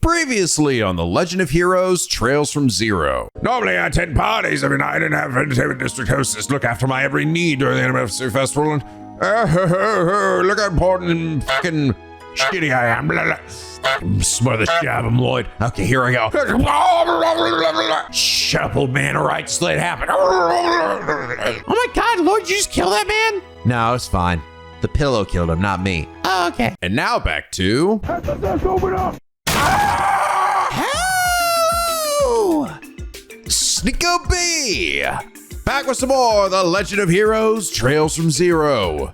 Previously on The Legend of Heroes, Trails from Zero. Normally I attend parties. I didn't have entertainment district hostess look after my every need during the anniversary festival. And look how important and fucking shitty I am. Smother the shit out of him, Lloyd. Okay, here I go. Shut up, old man. All right, just let it happen. Oh my God, Lloyd, you just kill that man? No, it's fine. The pillow killed him, not me. Oh, okay. And now back to... Hello! NicoB! Back with some more The Legend of Heroes, Trails from Zero.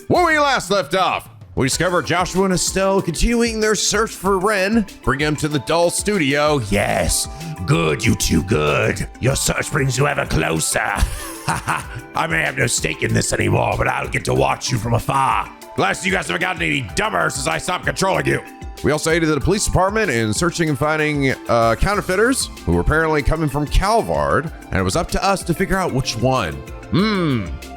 When we last left off, we discovered Joshua and Estelle continuing their search for Ren, bring him to the doll studio. Yes, good, you two, good. Your search brings you ever closer. I may have no stake in this anymore, but I'll get to watch you from afar. Last you guys haven't gotten any dumber since I stopped controlling you. We also aided the police department in searching and finding counterfeiters who were apparently coming from Calvard, and it was up to us to figure out which one.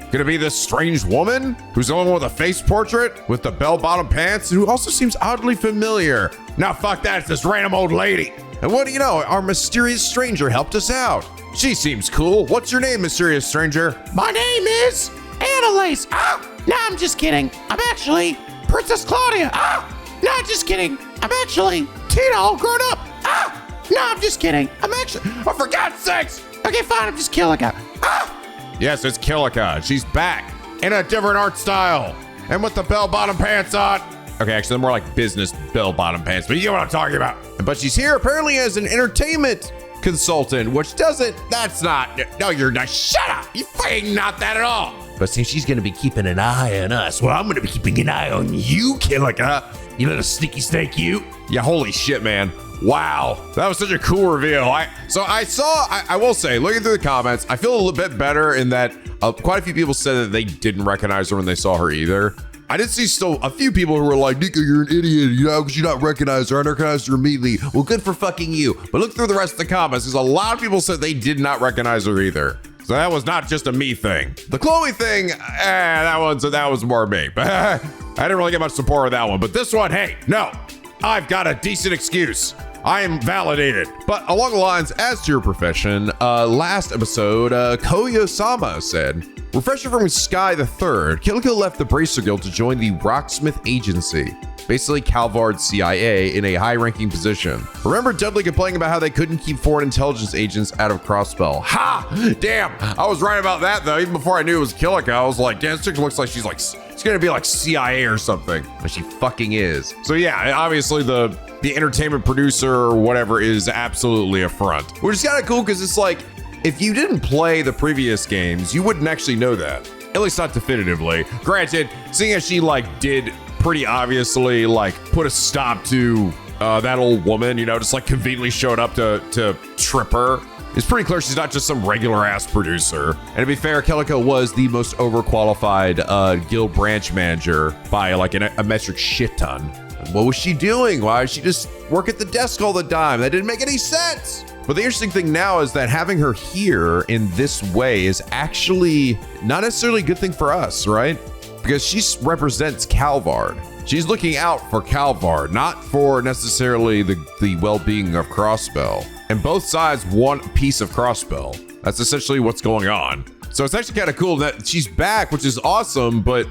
Could it be this strange woman who's the one with a face portrait with the bell-bottom pants and who also seems oddly familiar? Now fuck that, it's this random old lady. And what do you know, our mysterious stranger helped us out. She seems cool. What's your name, mysterious stranger? My name is Annalise. No, I'm just kidding. I'm actually Princess Claudia. No, just kidding. I'm actually Tina all grown up. No, I'm just kidding. I'm actually... Oh, for God's sakes! Okay, fine, I'm just Killica. Yes, it's Killica. She's back in a different art style and with the bell-bottom pants on. Okay, actually, they're more like business bell-bottom pants, but you know what I'm talking about. But she's here apparently as an entertainment consultant, which doesn't... That's not... No, you're not. Shut up! You fucking not that at all. But since she's gonna be keeping an eye on us, well, I'm gonna be keeping an eye on you, Killica. You little sneaky snake, you. Yeah, holy shit, man. Wow, that was such a cool reveal. I will say, looking through the comments, I feel a little bit better in that quite a few people said that they didn't recognize her when they saw her either. I did see still a few people who were like, Nico, you're an idiot, you know, because you not recognize her. I recognized her immediately. Well, good for fucking you. But look through the rest of the comments, because a lot of people said they did not recognize her either. So that was not just a me thing. The Chloe thing, that was more me. But I didn't really get much support with that one. But this one, hey, no, I've got a decent excuse. I am validated. But along the lines, as to your profession, last episode, Koyo-sama said, refresher from Sky the Third, Killico left the Bracer Guild to join the Rocksmith Agency, basically Calvard CIA, in a high-ranking position. Remember Dudley complaining about how they couldn't keep foreign intelligence agents out of Crossbell? Ha! Damn, I was right about that though. Even before I knew it was Killico, I was like, damn, this chick looks like she's gonna be like CIA or something. But she fucking is. So yeah, obviously the entertainment producer or whatever is absolutely a front. Which is kind of cool because it's like, if you didn't play the previous games, you wouldn't actually know that. At least not definitively. Granted, seeing as she did pretty obviously put a stop to that old woman, you know, just conveniently showed up to trip her. It's pretty clear she's not just some regular ass producer. And to be fair, Killico was the most overqualified guild branch manager by a metric shit ton. What was she doing? Why did she just work at the desk all the time? That didn't make any sense. But the interesting thing now is that having her here in this way is actually not necessarily a good thing for us, right? Because she represents Calvard. She's looking out for Calvard, not for necessarily the well-being of Crossbell. And both sides want a piece of Crossbell. That's essentially what's going on. So it's actually kind of cool that she's back, which is awesome, but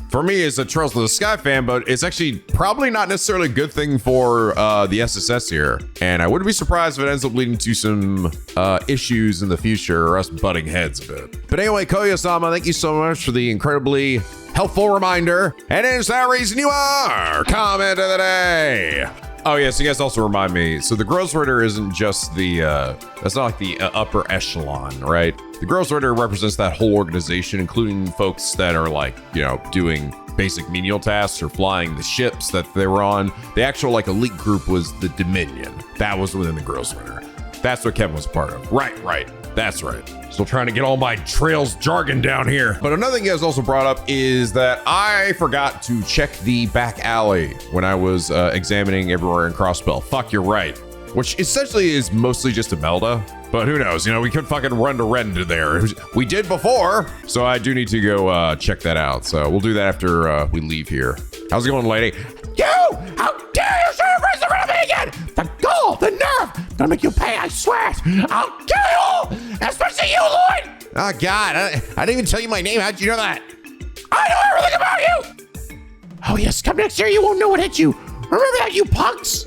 for me as a Trails of the Sky fan, but it's actually probably not necessarily a good thing for the SSS here. And I wouldn't be surprised if it ends up leading to some issues in the future or us butting heads a bit. But anyway, Koyo-sama, thank you so much for the incredibly helpful reminder. And is that reason you are comment of the day? Oh yes, you guys also remind me. So the Grossritter isn't just that's not like the upper echelon, right? The Grossritter represents that whole organization, including folks that are doing basic menial tasks or flying the ships that they were on. The actual elite group was the Dominion. That was within the Grossritter. That's what Kevin was a part of. Right. That's right. Still trying to get all my Trails jargon down here. But another thing you guys also brought up is that I forgot to check the back alley when I was examining everywhere in Crossbell. Fuck, you're right. Which essentially is mostly just a Melda. But who knows? You know, we could fucking run to Rend there. We did before. So I do need to go check that out. So we'll do that after we leave here. How's it going, lady? You! How dare you serve as the enemy again? For Gonna make you pay, I swear it. I'll kill you, especially you, Lloyd. Oh, God. I didn't even tell you my name. How'd you know that? I know everything about you. Oh, yes, come next year, you won't know what hit you. Remember that, you punks?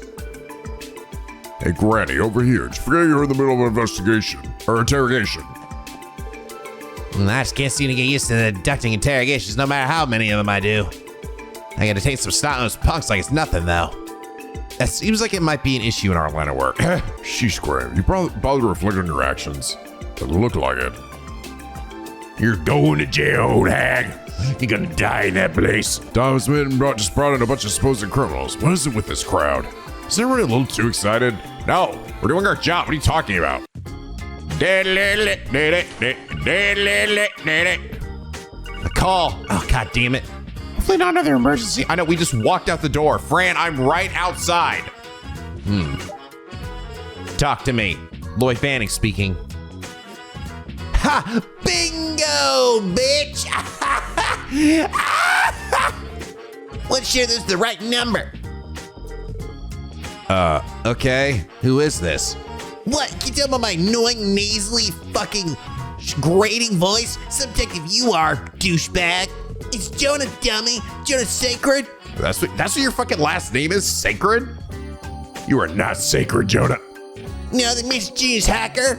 Hey, Granny, over here. Just forget you're in the middle of an investigation. Or interrogation. I just can't seem to get used to the deducting interrogations no matter how many of them I do. I gotta take some snot-nosed punks like it's nothing, though. That seems like it might be an issue in our line of work. Sheesh, Graham. You probably bother to reflect on your actions. Doesn't look like it. You're going to jail, old hag. You're gonna die in that place. Thomas Minton just brought in a bunch of supposed criminals. What is it with this crowd? Is everybody a little too excited? No, we're doing our job. What are you talking about? A call. Oh, God damn it. Hopefully not another emergency. I know, we just walked out the door. Fran, I'm right outside. Talk to me. Lloyd Bannings speaking. Ha! Bingo, bitch! Let's share this the right number. Okay. Who is this? What? Can you tell by my annoying, nasally, fucking grating voice? Some detective you are, douchebag. It's Jonah, dummy. Jonah Sacred. That's what your fucking last name is? Sacred? You are not sacred, Jonah. No, the mischievous hacker.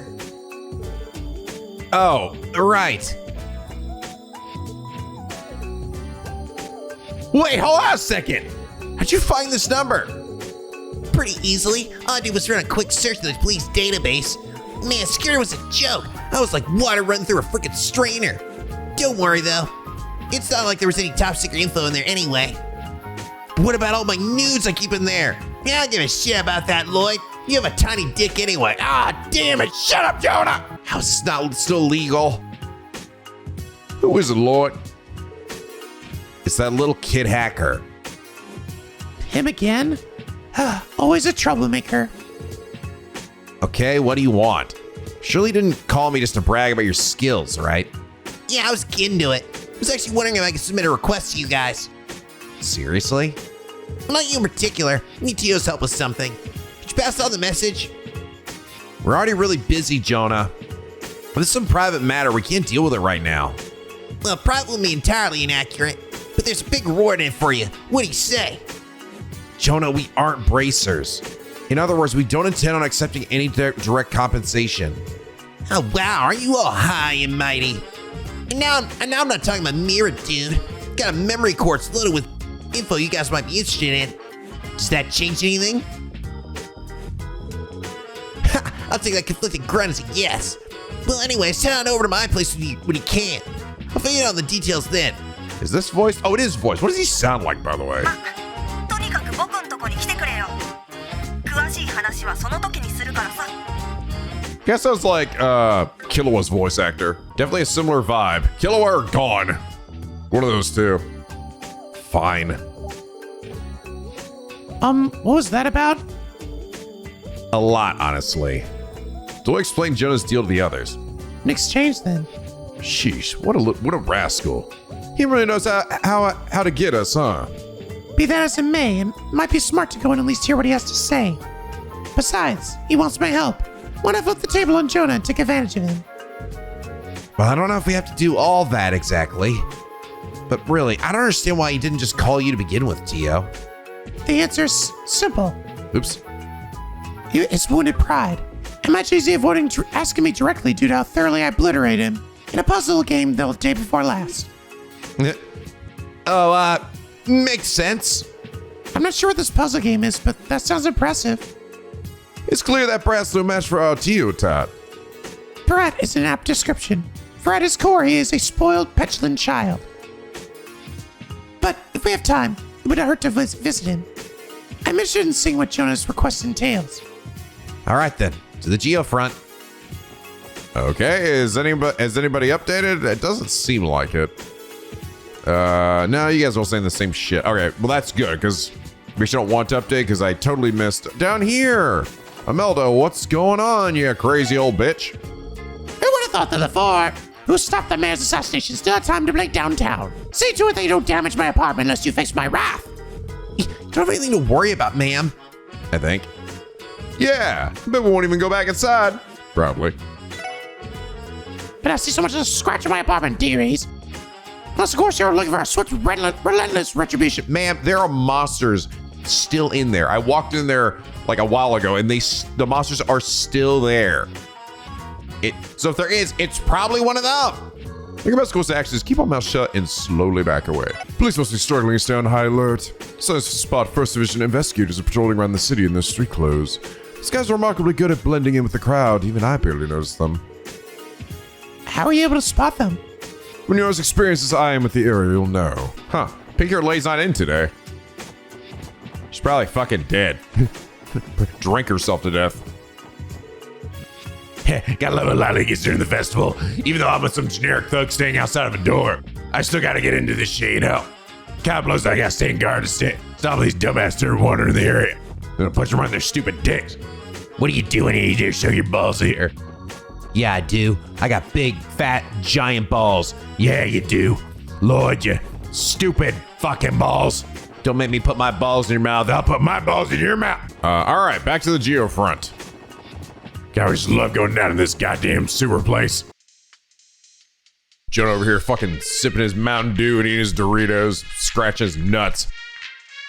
Oh, right. Wait, hold on a second. How'd you find this number? Pretty easily. All I did was run a quick search in the police database. Man, security was a joke. I was like water running through a freaking strainer. Don't worry though. It's not like there was any top secret info in there anyway. What about all my nudes I keep in there? Yeah, I don't give a shit about that, Lloyd. You have a tiny dick anyway. Ah, damn it. Shut up, Jonah. How's this not still legal? Who is it, Lloyd? It's that little kid hacker. Him again? Always a troublemaker. Okay, what do you want? Surely you didn't call me just to brag about your skills, right? Yeah, I was getting to it. I was actually wondering if I could submit a request to you guys. Seriously? Not you in particular. I need Tio's help with something. Did you pass on the message? We're already really busy, Jonah. But this is some private matter. We can't deal with it right now. Well, private will be entirely inaccurate, but there's a big reward in it for you. What do you say? Jonah, we aren't bracers. In other words, we don't intend on accepting any direct compensation. Oh, wow, are you all high and mighty? And now I'm not talking about Mira, dude. Got a memory cords loaded with info you guys might be interested in. Does that change anything? I'll take that conflicting grunt as a yes. Well, anyways, head on over to my place when you can. I'll fill you in on the details then. Is this voice? Oh, it is voice. What does he Sound like, by the way. とにかく僕んとこに来てくれよ。詳しい話はその時にするからさ。 Guess sounds like Killua's voice actor. Definitely a similar vibe. Killua or Gone. One of those two. Fine. What was that about? A lot, honestly. Do I explain Jonah's deal to the others? An exchange then. Sheesh, what a rascal. He really knows how to get us, huh? Be that as it may, it might be smart to go and at least hear what he has to say. Besides, he wants my help. Why not flip the table on Jonah and take advantage of him? Well, I don't know if we have to do all that exactly. But really, I don't understand why he didn't just call you to begin with, Tio. The answer's simple. Oops. It's wounded pride. Imagine he's avoiding asking me directly due to how thoroughly I obliterated him in a puzzle game the day before last. Makes sense. I'm not sure what this puzzle game is, but that sounds impressive. It's clear that Brat's no match for our Tio Tot. Brat is an apt description, for at his core he is a spoiled, petulant child. But if we have time, it wouldn't hurt to visit him. I'm interested in seeing what Jonah's request entails. All right, then. To the Geofront. Okay, has anybody updated? It doesn't seem like it. No, you guys are all saying the same shit. Okay, well that's good, because we don't want to update, because I totally missed. Down here! Imelda, what's going on, you crazy old bitch? Who would have thought that the four who stopped the mayor's assassination still had time to blink downtown? See to it that you don't damage my apartment unless you face my wrath. You don't have anything to worry about, ma'am. I think. Yeah, but we won't even go back inside. Probably. But I see so much of a scratch in my apartment, dearies. Unless, of course, you're looking for a swift, relentless retribution. Ma'am, there are monsters still in there. I walked in there like a while ago, and the monsters are still there. So if there is, it's probably one of them. Your best course of action is keep our mouth shut and slowly back away. Police must be startling us down high alert. Science to spot First Division investigators are patrolling around the city in their street clothes. These guys are remarkably good at blending in with the crowd. Even I barely noticed them. How are you able to spot them? When you're as experienced as I am with the area, you'll know. Huh. Pinky Lay's not in today. She's probably fucking dead. Drink herself to death. Gotta love a lot of gets during the festival. Even though I'm with some generic thug staying outside of a door, I still gotta get into this shit, you know? God blows, I gotta stay in guard to stop these dumbass turd wandering in the area. I'm gonna punch them right in their stupid dicks. What are you doing here? You dare show your balls here? Yeah, I do. I got big, fat, giant balls. Yeah, you do. Lloyd, you stupid fucking balls. Don't make me put my balls in your mouth. I'll put my balls in your mouth. All right, back to the Geofront. God, we just love going down to this goddamn sewer place. Jonah over here fucking sipping his Mountain Dew and eating his Doritos, scratching his nuts.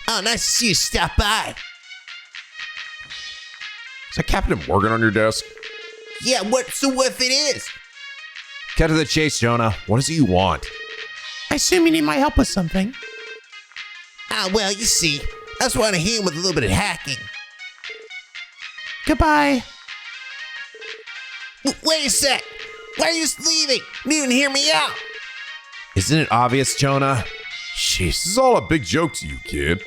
Oh, nice to see you stop by. Is that Captain Morgan on your desk? Yeah, what if it is? Cut to the chase, Jonah. What is it you want? I assume you need my help with something. Well, you see, I just want to hit him with a little bit of hacking. Goodbye. Wait a sec. Why are you just leaving? You didn't hear me out. Isn't it obvious, Jonah? Jeez, this is all a big joke to you, kid.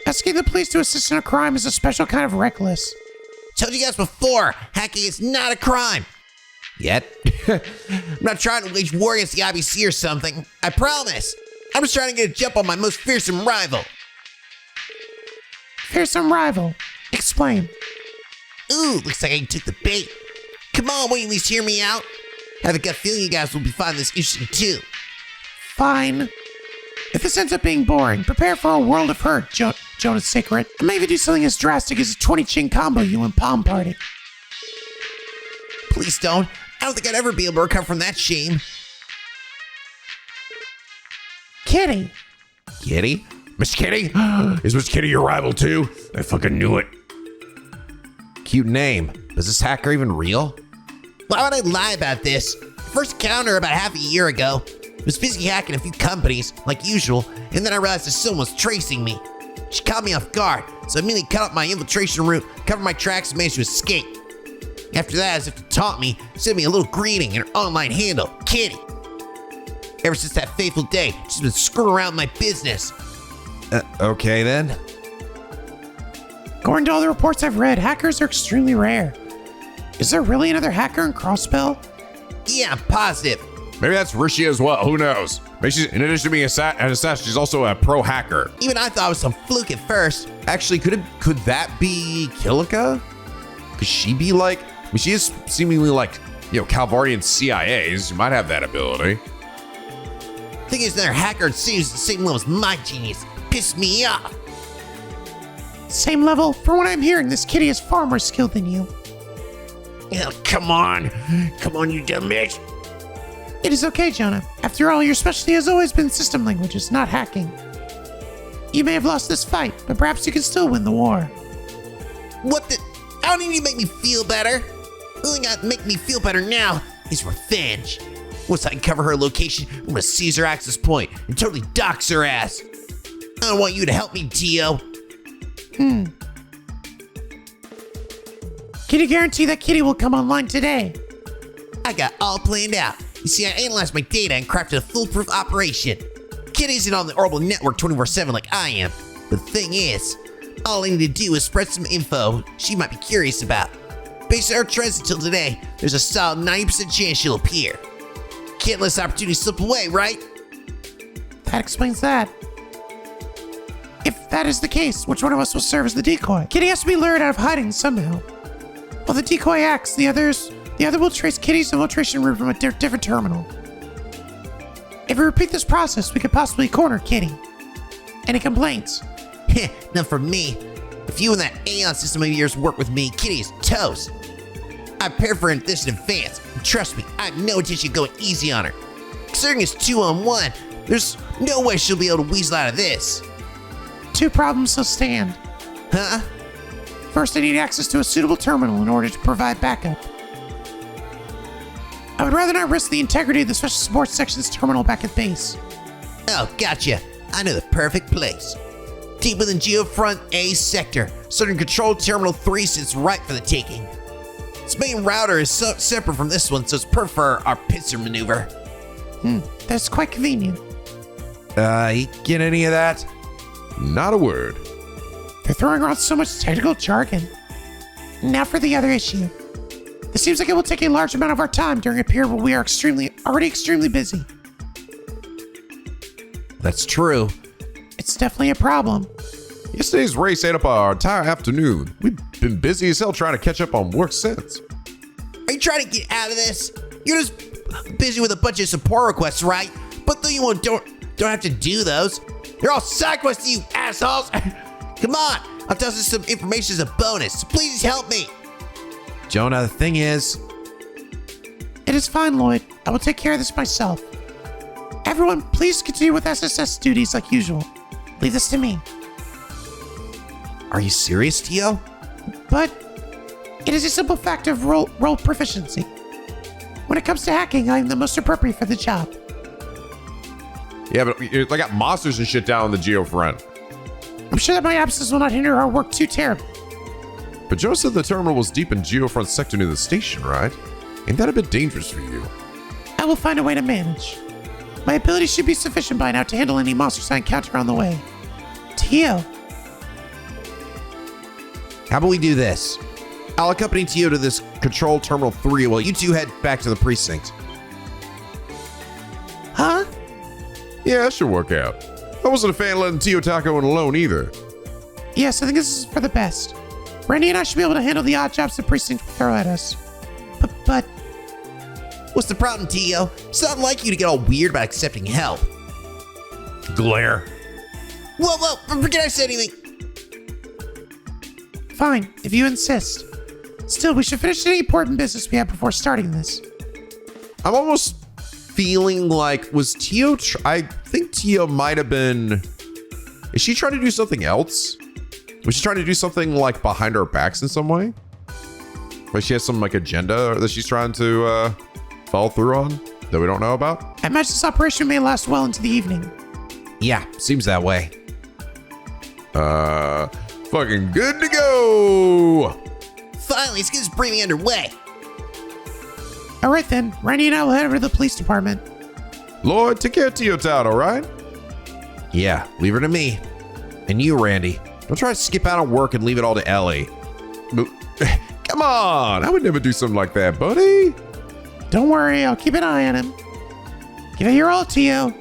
Asking the police to assist in a crime is a special kind of reckless. Told you guys before, hacking is not a crime. Yet. I'm not trying to wage war against the IBC or something. I promise. I'm just trying to get a jump on my most fearsome rival. Fearsome rival. Explain. Ooh, looks like I took the bait. Come on, won't you at least hear me out? I have a gut feeling you guys will be finding this interesting too. Fine. If this ends up being boring, prepare for a world of hurt, Jonah's Secret. And maybe do something as drastic as a 20-chin combo you and Palm Party. Please don't. I don't think I'd ever be able to recover from that shame. Kitty. Kitty? Miss Kitty? Is Miss Kitty your rival too? I fucking knew it. Cute name. Is this hacker even real? Why would I lie about this? First encounter about half a year ago. I was busy hacking a few companies, like usual, and then I realized that someone was tracing me. She caught me off guard, so I immediately cut up my infiltration route, covered my tracks, and managed to escape. After that, as if to taunt me, she sent me a little greeting in her online handle, Kitty. Ever since that fateful day, she's been screwing around my business. Okay then. According to all the reports I've read, hackers are extremely rare. Is there really another hacker in Crossbell? Yeah, I'm positive. Maybe that's Rishi as well. Who knows? Maybe she's, in addition to being an assassin, she's also a pro hacker. Even I thought it was some fluke at first. Actually, could that be Kilika? Could she be like? I mean, she is seemingly like, Calvardian CIAs. She might have that ability. Thing is, another hacker at the same level as my genius. Pissed me off. Same level? From what I'm hearing, this kitty is far more skilled than you. Oh, come on. Come on, you dumb bitch. It is okay, Jonah. After all, your specialty has always been system languages, not hacking. You may have lost this fight, but perhaps you can still win the war. What the? I don't need you to make me feel better. The only thing that make me feel better now is revenge. Once I can cover her location, I'm gonna seize her access point and totally dox her ass. I don't want you to help me, Tio. Can you guarantee that kitty will come online today? I got all planned out. You see, I analyzed my data and crafted a foolproof operation. Kitty isn't on the orbital network 24/7 like I am. But the thing is, all I need to do is spread some info she might be curious about. Based on our trends until today, there's a solid 90% chance she'll appear. Can't let this opportunity slip away, right? That explains that. If that is the case, which one of us will serve as the decoy? Kitty has to be lured out of hiding somehow. While the decoy acts, the other will trace Kitty's infiltration route from a different terminal. If we repeat this process, we could possibly corner Kitty. Any complaints? Not from me. If you and that Aeon system of yours work with me, Kitty is toast. I prepared for this in advance. And trust me, I have no intention of going easy on her. Considering it's 2-on-1, there's no way she'll be able to weasel out of this. 2 problems still stand. Huh? First, I need access to a suitable terminal in order to provide backup. I would rather not risk the integrity of the Special Sports Section's terminal back at base. Oh, gotcha. I know the perfect place. Deep within Geofront A sector, Southern Control Terminal 3 sits right for the taking. Its main router is separate from this one, so it's perfect for our pincer maneuver. That's quite convenient. You get any of that? Not a word. They're throwing around so much technical jargon. Now for the other issue. It seems like it will take a large amount of our time during a period where we are already extremely busy. That's true. It's definitely a problem. Yesterday's race ate up our entire afternoon. We've been busy as hell trying to catch up on work since. Are you trying to get out of this? You're just busy with a bunch of support requests, right? But though you don't have to do those. They're all side quests to you, assholes. Come on, I'll toss you some information as a bonus. So please help me. Jonah, the thing is... It is fine, Lloyd. I will take care of this myself. Everyone, please continue with SSS duties like usual. Leave this to me. Are you serious, Tio? But it is a simple fact of role proficiency. When it comes to hacking, I am the most appropriate for the job. Yeah, but I got monsters and shit down in the Geofront. I'm sure that my absence will not hinder our work too terribly. But Joe said the terminal was deep in Geofront sector near the station, right? Ain't that a bit dangerous for you? I will find a way to manage. My ability should be sufficient by now to handle any monsters I encounter on the way. Tio. How about we do this? I'll accompany Tio to this Control Terminal 3 while you two head back to the precinct. Huh? Yeah, that should work out. I wasn't a fan of letting Tio Taco in alone either. Yes, I think this is for the best. Randy and I should be able to handle the odd jobs the precinct will throw at us. But... What's the problem, Tio? It's not like you to get all weird about accepting help. Glare. Whoa, forget I said anything. Fine, if you insist. Still, we should finish any important business we have before starting this. I'm almost feeling like, was Tio... I think Tio might have been... Is she trying to do something else? Was she trying to do something like behind our backs in some way? Like she has some like agenda that she's trying to follow through on that we don't know about? I imagine this operation may last well into the evening. Yeah, seems that way. Fucking good to go! Finally, let's get this briefing underway. Alright then, Randy and I will head over to the police department. Lloyd, take care of Tio Tato, right? Yeah, leave her to me. And you, Randy, don't try to skip out on work and leave it all to Elie. Come on, I would never do something like that, buddy. Don't worry, I'll keep an eye on him. Give it your all, Tio.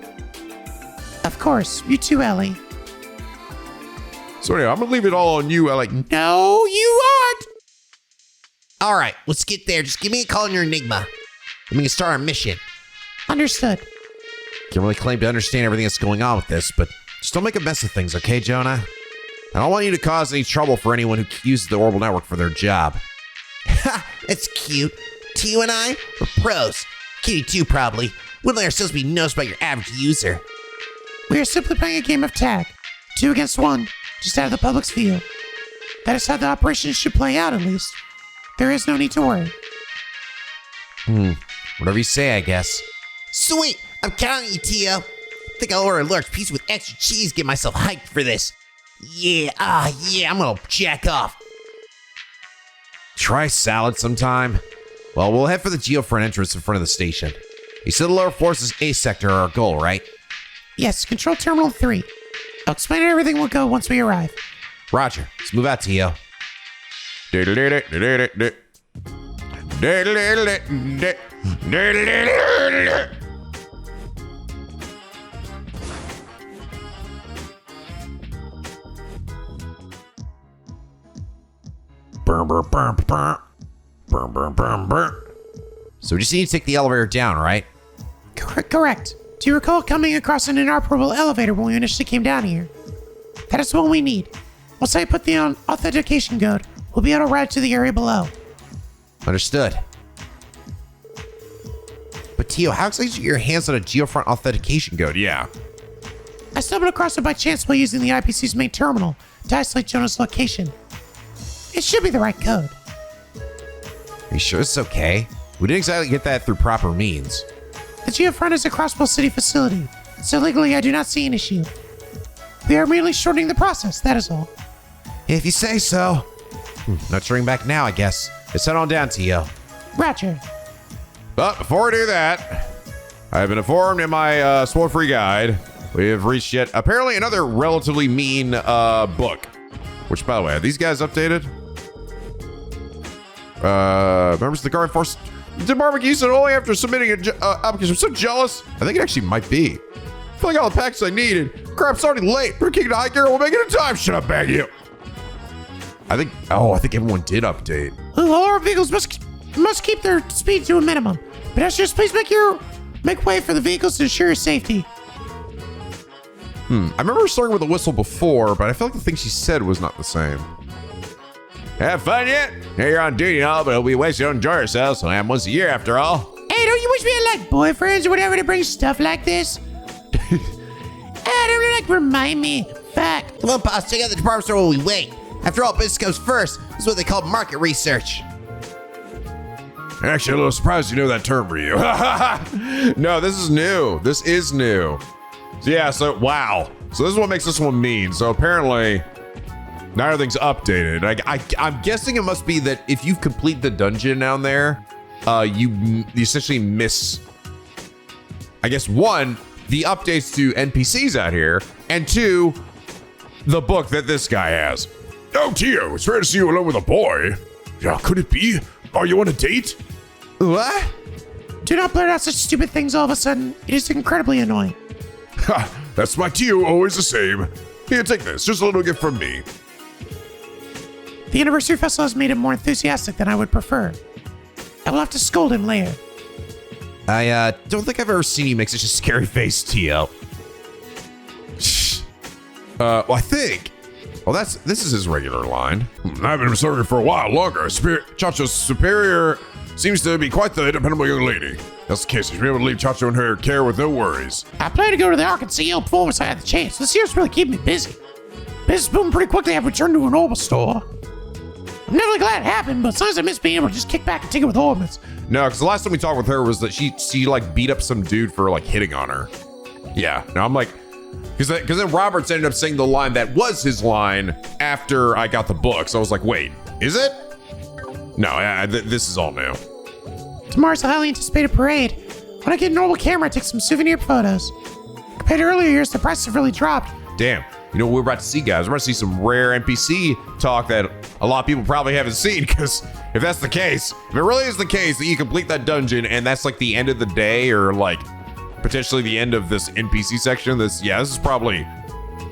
Of course, you too, Elie. So anyway, I'm gonna leave it all on you, Elie. No, you aren't! All right, let's get there. Just give me a call on your Enigma. And we can start our mission. Understood. Can't really claim to understand everything that's going on with this, but just don't make a mess of things, okay, Jonah? I don't want you to cause any trouble for anyone who uses the orbital network for their job. Ha! That's cute. Tio and I, we're pros. Kitty too, probably. Wouldn't let ourselves be noticed by your average user. We are simply playing a game of tag. 2 against 1, just out of the public's view. That is how the operation should play out, at least. There is no need to worry. Whatever you say, I guess. Sweet! I'm counting on you, Tio. I think I'll order a large pizza with extra cheese, get myself hyped for this. Yeah, I'm gonna jack off. Try salad sometime? Well, we'll head for the Geofront entrance in front of the station. You said the lower forces A sector are our goal, right? Yes, Control Terminal 3. I'll explain how everything will go once we arrive. Roger. Let's move out, Tio. So we just need to take the elevator down, right? Correct. Do you recall coming across an inoperable elevator when we initially came down here? That is what we need. Once I put the authentication code, we'll be on a route to the area below. Understood. But Tio, how exactly did you get your hands on a Geofront authentication code? Yeah. I stumbled across it by chance while using the IPC's main terminal to isolate Jonah's location. It should be the right code. Are you sure it's okay? We didn't exactly get that through proper means. The Geofront is a Crossbell City facility, so legally I do not see an issue. We are merely shortening the process, that is all. If you say so. Not turning back now, I guess. Let's head on down, Tio. Roger. But before I do that, I have been informed in my spoil-free guide, we have reached yet apparently another relatively mean book. Which, by the way, are these guys updated? Members of the Guard Force Department used it only after submitting an application. I'm so jealous. I think it actually might be. I feel like all the packs I needed. Crap's already late. We're kicking to high gear. We'll make it in time. Shut up, bag you. I think everyone did update. All our vehicles must keep their speed to a minimum. Pedestrians, please make way for the vehicles to ensure your safety. I remember starting with a whistle before, but I feel like the thing she said was not the same. Have fun yet? Hey, you're on duty and all, but it'll be a waste. You don't enjoy yourselves. So I am once a year after all. Hey, don't you wish we had like boyfriends or whatever to bring stuff like this? I don't like remind me. Fuck. Come on, boss, check out the department store while we wait. After all, business comes first. This is what they call market research. Actually, a little surprised you know that term for you. No, this is new. This is new. So yeah, so wow. So this is what makes this one mean. So apparently, now everything's updated. I'm guessing it must be that if you complete the dungeon down there, you essentially miss, I guess, one, the updates to NPCs out here, and two, the book that this guy has. Oh, Tio, it's rare to see you alone with a boy. Yeah, could it be? Are you on a date? What? Do not blurt out such stupid things all of a sudden. It is incredibly annoying. Ha, that's my Tio, always the same. Here, take this, just a little gift from me. The anniversary festival has made him more enthusiastic than I would prefer. I will have to scold him later. I don't think I've ever seen you make such a scary face, Tio. Well, I think. Well, this is his regular line. I've been observing for a while longer. Chacho's superior seems to be quite the dependable young lady. That's the case. You should be able to leave Chacho in her care with no worries. I plan to go to the Ark and CEO performance I had the chance. This year's really keeping me busy. Business booming pretty quickly. I've returned to a normal store. I'm never glad it happened, but sometimes I miss being able to just kick back and tinker with ornaments. No, because the last time we talked with her was that she like beat up some dude for like hitting on her. Yeah. Now I'm like, because then Roberts ended up saying the line that was his line after I got the book. So I was like, wait, is it? No, this is all new. Tomorrow's a highly anticipated parade. When I get a normal camera, I take some souvenir photos. Compared to earlier years, the prices have really dropped. Damn. You know what we're about to see, guys? We're about to see some rare NPC talk that a lot of people probably haven't seen, because if that's the case, if it really is the case that you complete that dungeon and that's like the end of the day or like potentially the end of this NPC section, this is probably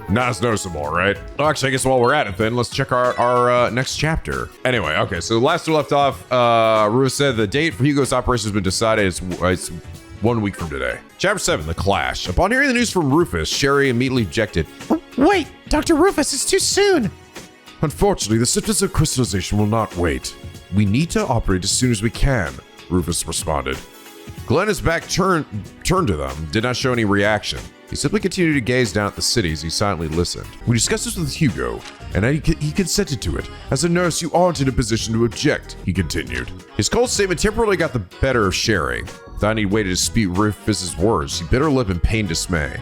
not as noticeable, right? Oh, actually, I guess while we're at it then, let's check our next chapter. Anyway, okay, so last we left off, Rufus said the date for Hugo's operation has been decided. It's 1 week from today. Chapter 7, The Clash. Upon hearing the news from Rufus, Sherry immediately objected. Wait, Dr. Rufus, it's too soon. Unfortunately, the symptoms of crystallization will not wait. We need to operate as soon as we can, Rufus responded. Glenn, back turned to them, did not show any reaction. He simply continued to gaze down at the city as he silently listened. We discussed this with Hugo, and he consented to it. As a nurse, you aren't in a position to object, he continued. His cold statement temporarily got the better of Sherry. Without any way to dispute Rufus's words, she bit her lip in pain dismay.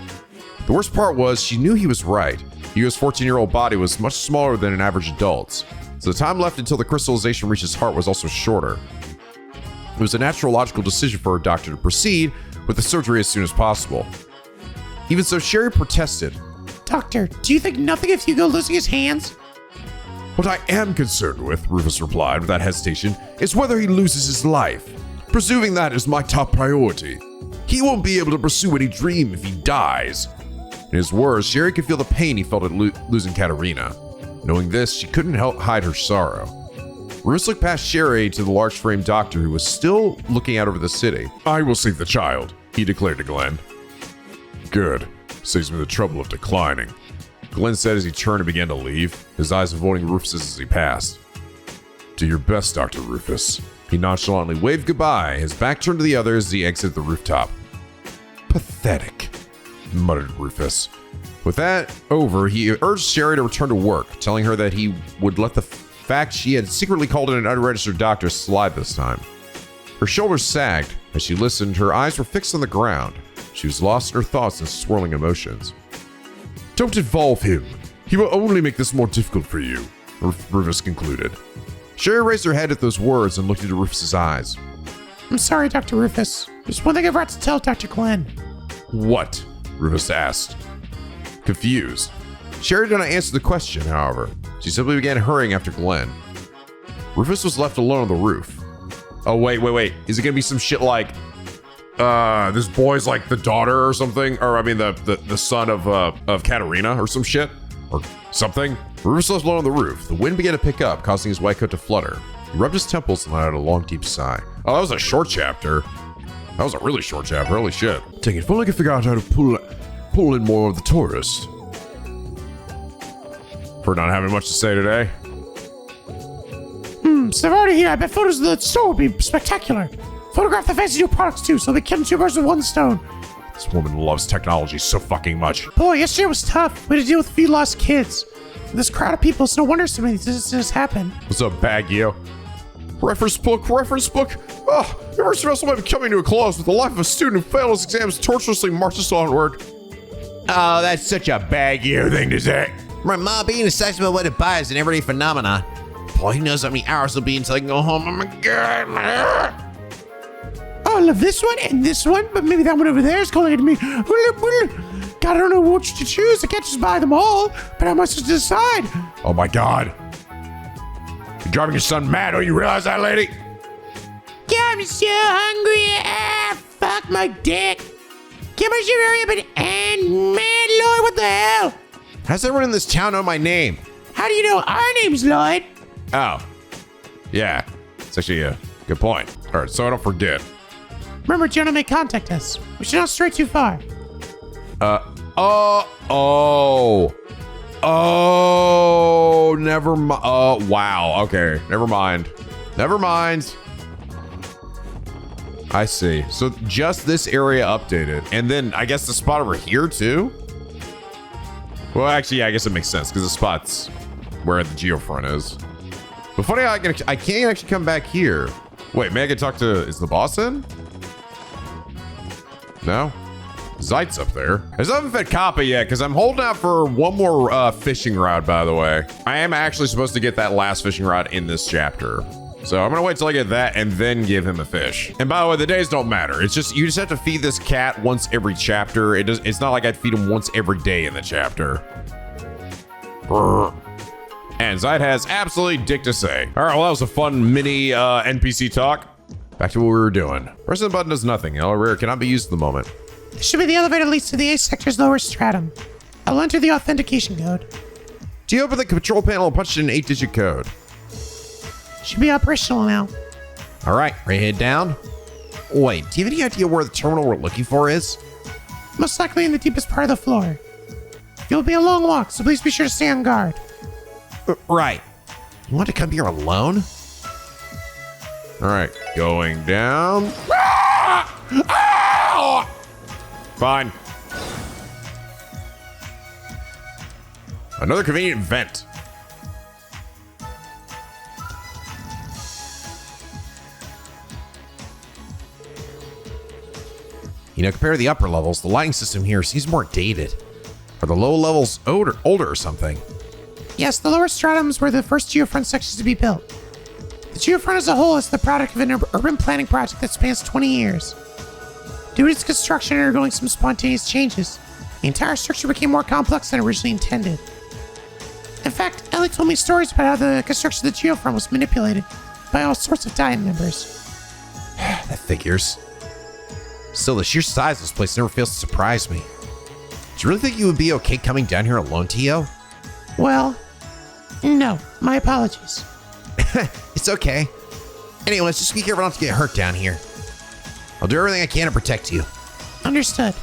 The worst part was, she knew he was right. Hugo's 14-year-old body was much smaller than an average adult's, so the time left until the crystallization reached his heart was also shorter. It was a natural, logical decision for her doctor to proceed with the surgery as soon as possible. Even so, Sherry protested. Doctor, do you think nothing of Hugo losing his hands? What I am concerned with, Rufus replied without hesitation, is whether he loses his life. Presuming that is my top priority. He won't be able to pursue any dream if he dies. In his words, Sherry could feel the pain he felt at losing Katerina. Knowing this, she couldn't help hide her sorrow. Rufus looked past Sherry to the large-framed doctor who was still looking out over the city. I will save the child, he declared to Glenn. Good. Saves me the trouble of declining. Glenn said as he turned and began to leave, his eyes avoiding Rufus's as he passed. Do your best, Dr. Rufus. He nonchalantly waved goodbye, his back turned to the others as he exited the rooftop. Pathetic, muttered Rufus. With that over, he urged Sherry to return to work, telling her that he would let the fact she had secretly called in an unregistered doctor slide this time. Her shoulders sagged. As she listened, her eyes were fixed on the ground. She was lost in her thoughts and swirling emotions. Don't involve him. He will only make this more difficult for you, Rufus concluded. Sherry raised her head at those words and looked into Rufus's eyes. I'm sorry, Dr. Rufus. There's one thing I forgot to tell Dr. Glenn. What? Rufus asked. Confused. Sherry did not answer the question, however. She simply began hurrying after Glenn. Rufus was left alone on the roof. Oh, wait. Is it gonna be some shit like, this boy's like the daughter or something? Or, I mean, the son of Katerina or some shit? Or something? Rufus was alone on the roof. The wind began to pick up, causing his white coat to flutter. He rubbed his temples and let out a long, deep sigh. Oh, that was a short chapter. That was a really short chapter. Holy shit. Dang it, if only I could figure out how to pull in more of the tourists. For not having much to say today. So they're already here. I bet photos of the store would be spectacular. Photograph the fancy new products too, so they killing two birds with one stone. This woman loves technology so fucking much. Boy, yesterday was tough. We had to deal with a few lost kids. This crowd of people, it's no wonder so many things happen. What's up, Baggio? Reference book. Oh, your semester might be coming to a close with the life of a student who failed his exams tortuously marches onward. Oh, that's such a Baggio thing to say. My mom being excited about what it buys is an everyday phenomenon. Boy, who knows how many hours it'll be until I can go home. Oh my god. Oh, I love this one and this one, but maybe that one over there is calling it to me. God, I don't know which to choose. I can't just buy them all, but I must decide. Oh my god. You're driving your son mad. Oh, you realize that, lady? Yeah, I'm so hungry. Fuck my dick. Get my shit hurry up and man, Lloyd, what the hell? How's everyone in this town know my name? How do you know our name's Lloyd? Oh. Yeah. It's actually a good point. All right, so I don't forget. Remember, Jonah may contact us. We should not stray too far. Never mind. Wow. Okay, never mind. I see. So just this area updated. And then I guess the spot over here too? Well, actually, yeah, I guess it makes sense because the spot's where the Geofront is. But funny how I can't actually come back here. Wait, may I get talk to, is the boss in? No? Zeit's up there. I still haven't fed Kappa yet because I'm holding out for one more fishing rod, by the way. I am actually supposed to get that last fishing rod in this chapter. So I'm gonna wait till I get that and then give him a fish. And by the way, the days don't matter. It's just, you just have to feed this cat once every chapter. It's not like I'd feed him once every day in the chapter. Brr. And Zeit has absolutely dick to say. All right, well, that was a fun mini NPC talk. Back to what we were doing. Pressing the button does nothing. Elevator cannot be used at the moment. This should be the elevator that leads to the A sector's lower stratum. I'll enter the authentication code. Tio opened the control panel and punched in an 8-digit code. Should be operational now. All right, ready to head down? Wait, do you have any idea where the terminal we're looking for is? Most likely in the deepest part of the floor. It will be a long walk, so please be sure to stay on guard. Right. You want to come here alone? All right, going down. Fine. Another convenient vent. You know, compared to the upper levels, the lighting system here seems more dated. Are the low levels older or something? Yes, the lower stratum is where the first Geofront section is to be built. The Geofront as a whole is the product of an urban planning project that spans 20 years. Due to its construction undergoing some spontaneous changes, the entire structure became more complex than originally intended. In fact, Elie told me stories about how the construction of the Geofront was manipulated by all sorts of Diet members. That figures. Still, the sheer size of this place never fails to surprise me. Do you really think you would be okay coming down here alone, Tio? Well, no. My apologies. It's okay. Anyways, just be careful not to get hurt down here. I'll do everything I can to protect you. Understood.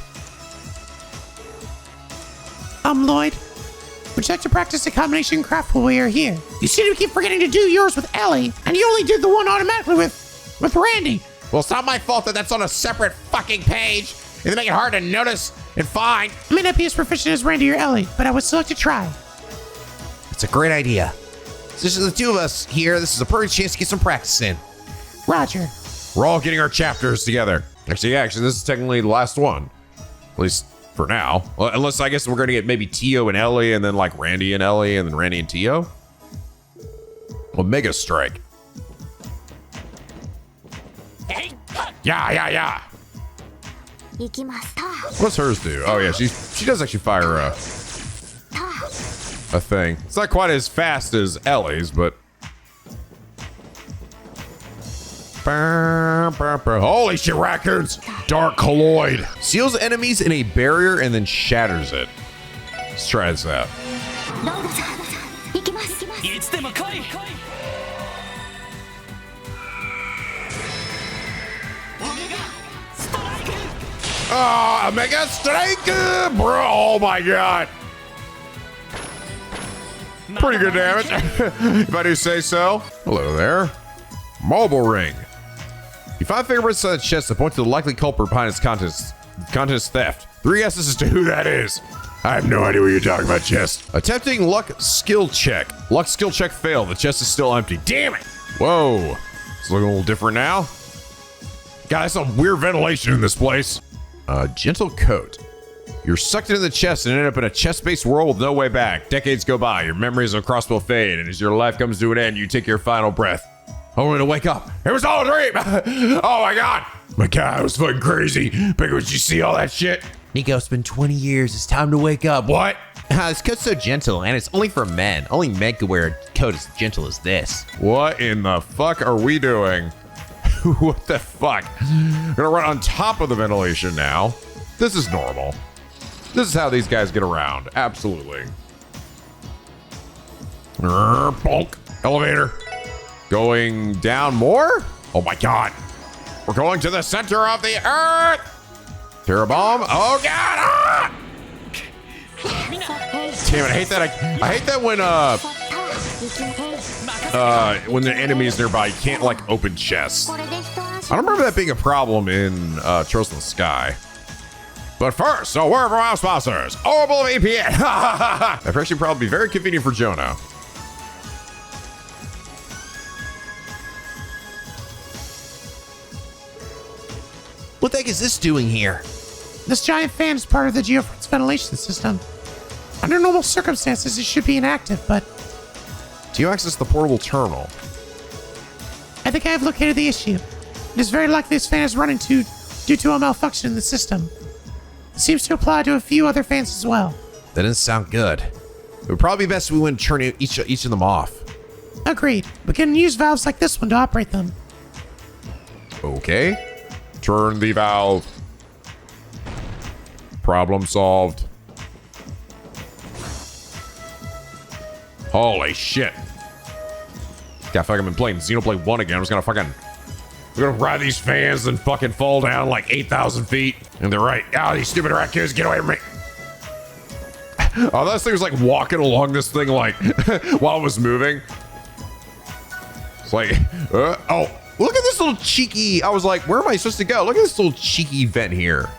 Lloyd, Would you like to practice a combination craft while we are here? You seem to keep forgetting to do yours with Elie, and you only did the one automatically with Randy. Well, it's not my fault that that's on a separate fucking page. They make it hard to notice and find. I may not be as proficient as Randy or Elie, but I would still like to try. It's a great idea. Since there's the two of us here, this is a perfect chance to get some practice in. Roger. We're all getting our chapters together. Actually, this is technically the last one. At least for now. Well, unless I guess we're going to get maybe Tio and Elie, and then like Randy and Elie, and then Randy and Tio. Omega Strike. Yeah. What's hers do? Oh yeah, she does actually fire a thing. It's not quite as fast as Ellie's, but holy shit, raccoons! Dark colloid seals enemies in a barrier and then shatters it. Let's try this out. Omega Strike, bro! Oh my god! Pretty good damage, if I do say so. Hello there. Mobile ring. You find fingerprints on the chest that point to the likely culprit behind its contents theft. 3 guesses as to who that is. I have no idea what you're talking about, chest. Attempting luck skill check. Luck skill check failed. The chest is still empty. Damn it! Whoa. It's looking a little different now. God, there's some weird ventilation in this place. Gentle coat. You're sucked into the chest and end up in a chest-based world with no way back. Decades go by, your memories of Crossbell fade, and as your life comes to an end, you take your final breath. Only to wake up. It was all a dream! Oh my god! My god, it was fucking crazy. But did you see all that shit? Nico, it's been 20 years. It's time to wake up. What? This coat's so gentle, and it's only for men. Only men can wear a coat as gentle as this. What in the fuck are we doing? What the fuck? We're gonna run on top of the ventilation now. This is normal. This is how these guys get around. Absolutely. Bonk. Elevator. Going down more? Oh my god. We're going to the center of the earth. Terra bomb. Oh god. Ah! Damn it, I hate that. I hate that when the enemy is nearby, you can't like open chests. I don't remember that being a problem in Trails in the Sky. But first, a word from our sponsors, Orbital VPN. That actually probably be very convenient for Jonah. What the heck is this doing here? This giant fan is part of the Geofront's ventilation system. Under normal circumstances, it should be inactive, but Do you access the portable terminal? I think I have located the issue. It is very likely this fan is running due to a malfunction in the system. It seems to apply to a few other fans as well. That doesn't sound good. It would probably be best if we wouldn't turn each of them off. Agreed. We can use valves like this one to operate them. Okay. Turn the valve. Problem solved. Holy shit. God, fucking been playing Xenoblade 1 again. We're gonna ride these fans and fucking fall down like 8,000 feet. And they're right. Oh, these stupid raccoons, get away from me. Oh, that thing was like walking along this thing like while it was moving. It's like, oh, look at this little cheeky. I was like, where am I supposed to go? Look at this little cheeky vent here.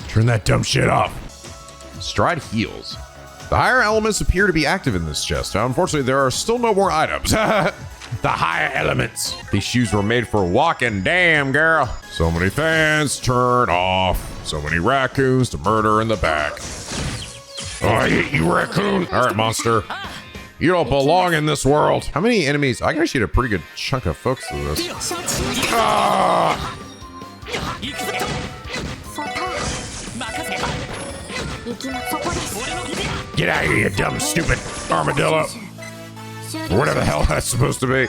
Turn that dumb shit off. Stride heals. The higher elements appear to be active in this chest. Now, unfortunately, there are still no more items. The higher elements. These shoes were made for walking. Damn, girl. So many fans turn off. So many raccoons to murder in the back. Oh, I hate you, raccoon. All right, monster. You don't belong in this world. How many enemies? I can actually get a pretty good chunk of folks through this. Ah! Get out of here, you dumb, stupid armadillo. Or whatever the hell that's supposed to be.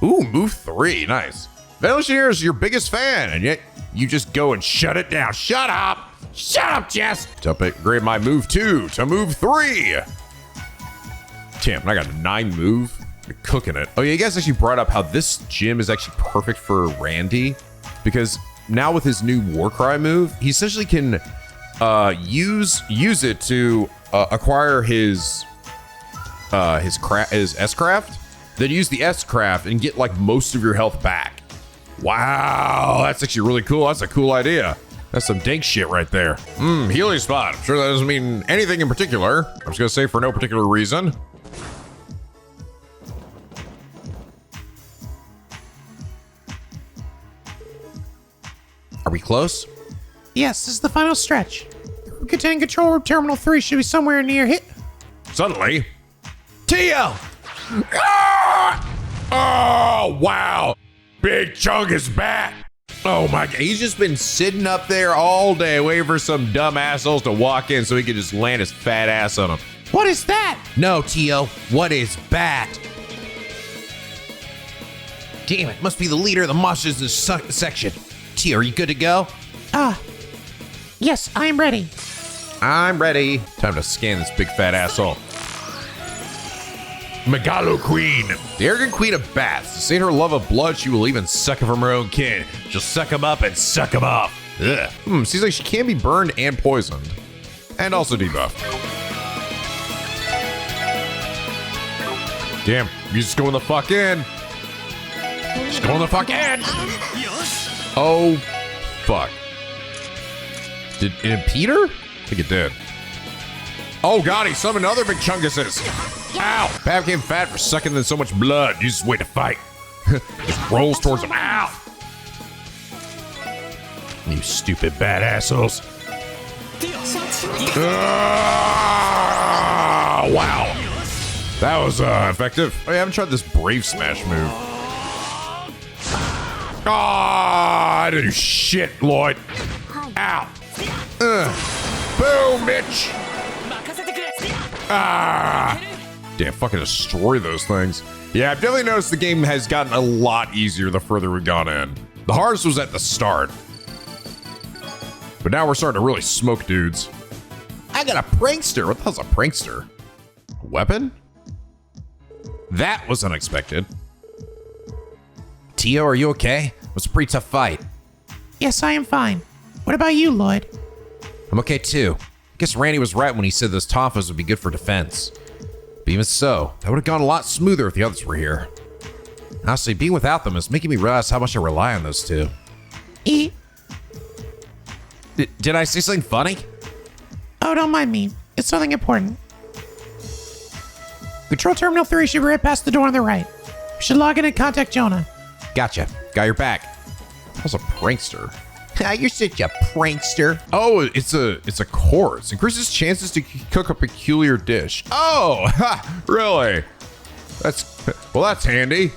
Ooh, move 3. Nice. Ventilation here is your biggest fan, and yet you just go and shut it down. Shut up! Shut up, Jess! To upgrade my move 2 to move 3. Damn, I got a 9 move. You're cooking it. Oh yeah, you guys actually brought up how this gym is actually perfect for Randy, because now with his new Warcry move, he essentially can use it to acquire his S-craft. Then use the S-craft and get like most of your health back. Wow, that's actually really cool. That's a cool idea. That's some dank shit right there. Healing spot. I'm sure that doesn't mean anything in particular. I'm just gonna say for no particular reason. Are we close? Yes, this is the final stretch. The room containing control room terminal 3 should be somewhere near hit. Suddenly, Tio! Ah! Oh, wow. Big Chunk is back. Oh my God. He's just been sitting up there all day waiting for some dumb assholes to walk in so he could just land his fat ass on them. What is that? No, Tio. What is bat? Damn it. Must be the leader of the monsters in this section. Tio, are you good to go? Yes, I am ready. I'm ready. Time to scan this big fat asshole. Megalo Queen. The arrogant queen of bats. To sate her love of blood, she will even suck it from her own kin. She'll suck him up and suck him off. Ugh. Seems like she can be burned and poisoned. And also debuffed. Damn, you just going the fuck in. Just going the fuck in. Oh, fuck. Did it impede her? I think it did. Oh God, he summoned other big chunguses. Ow! Pat became fat for sucking in so much blood. You just wait to fight. Just rolls towards him. Ow! You stupid bad assholes. Wow. That was effective. I haven't tried this Brave Smash move. I didn't do shit, Lloyd. Ow. Boom, bitch. Damn, fucking destroy those things. Yeah, I've definitely noticed the game has gotten a lot easier the further we've gone in. The hardest was at the start. But now we're starting to really smoke dudes. I got a prankster. What the hell's a prankster? A weapon? That was unexpected. Tio, are you okay? It was a pretty tough fight. Yes, I am fine. What about you, Lloyd? I'm okay too. I guess Randy was right when he said those Tonfas would be good for defense. But even so, that would have gone a lot smoother if the others were here. Honestly, being without them is making me realize how much I rely on those two. Did I say something funny? Oh, don't mind me. It's nothing important. Control Terminal 3 should be right past the door on the right. We should log in and contact Jonah. Gotcha. Got your back. How's a prankster? You're such a prankster. Oh, it's a quartz. Increases chances to cook a peculiar dish. Oh, ha, really? That's handy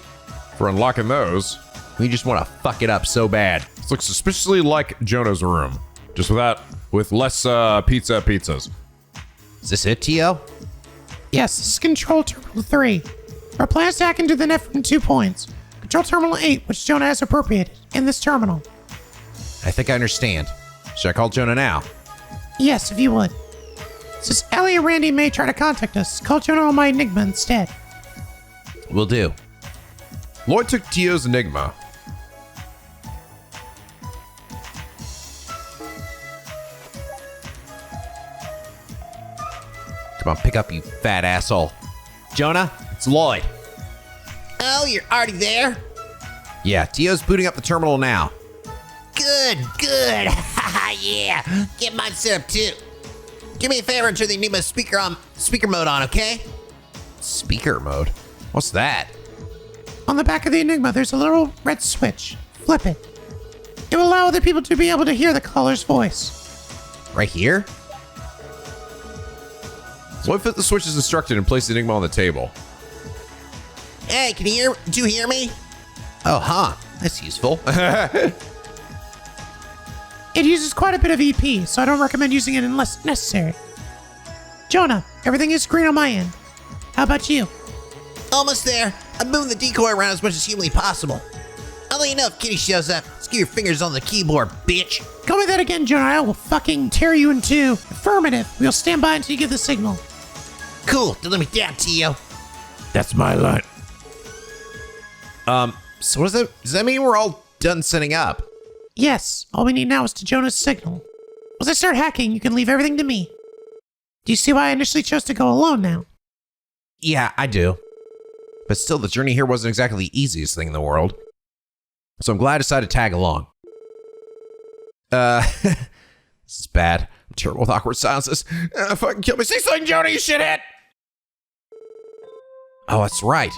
for unlocking those. We just want to fuck it up so bad. This looks suspiciously like Jonah's room, just with less pizzas. Is this it, Tio? Yes, this is Control Terminal 3. Our plan is to hack into the net from 2 points. Control Terminal 8, which Jonah has appropriated, in this terminal. I think I understand. Should I call Jonah now? Yes, if you would. Since Elie and Randy may try to contact us, call Jonah on my Enigma instead. Will do. Lloyd took Tio's Enigma. Come on, pick up, you fat asshole. Jonah, it's Lloyd. Oh, you're already there? Yeah, Tio's booting up the terminal now. Good. Yeah. Get mine set up too. Do me a favor and turn the Enigma speaker mode on, okay? Speaker mode? What's that? On the back of the Enigma, there's a little red switch. Flip it. It will allow other people to be able to hear the caller's voice. Right here? Lloyd flipped the switch as instructed and placed the Enigma on the table. Hey, do you hear me? Oh, huh. That's useful. It uses quite a bit of EP, so I don't recommend using it unless necessary. Jonah, everything is green on my end. How about you? Almost there. I'm moving the decoy around as much as humanly possible. I'll let you know if Kitty shows up. Just get your fingers on the keyboard, bitch. Call me that again, Jonah. I will fucking tear you in two. Affirmative. We'll stand by until you give the signal. Cool. Don't let me down, Tio. That's my line. So what does that mean we're all done setting up? Yes, all we need now is to Jonah's signal. Once I start hacking, you can leave everything to me. Do you see why I initially chose to go alone now? Yeah, I do. But still, the journey here wasn't exactly the easiest thing in the world. So I'm glad I decided to tag along. This is bad. I'm terrible with awkward silences. Fucking kill me. Say something, Jody, you shithead! Oh, that's right.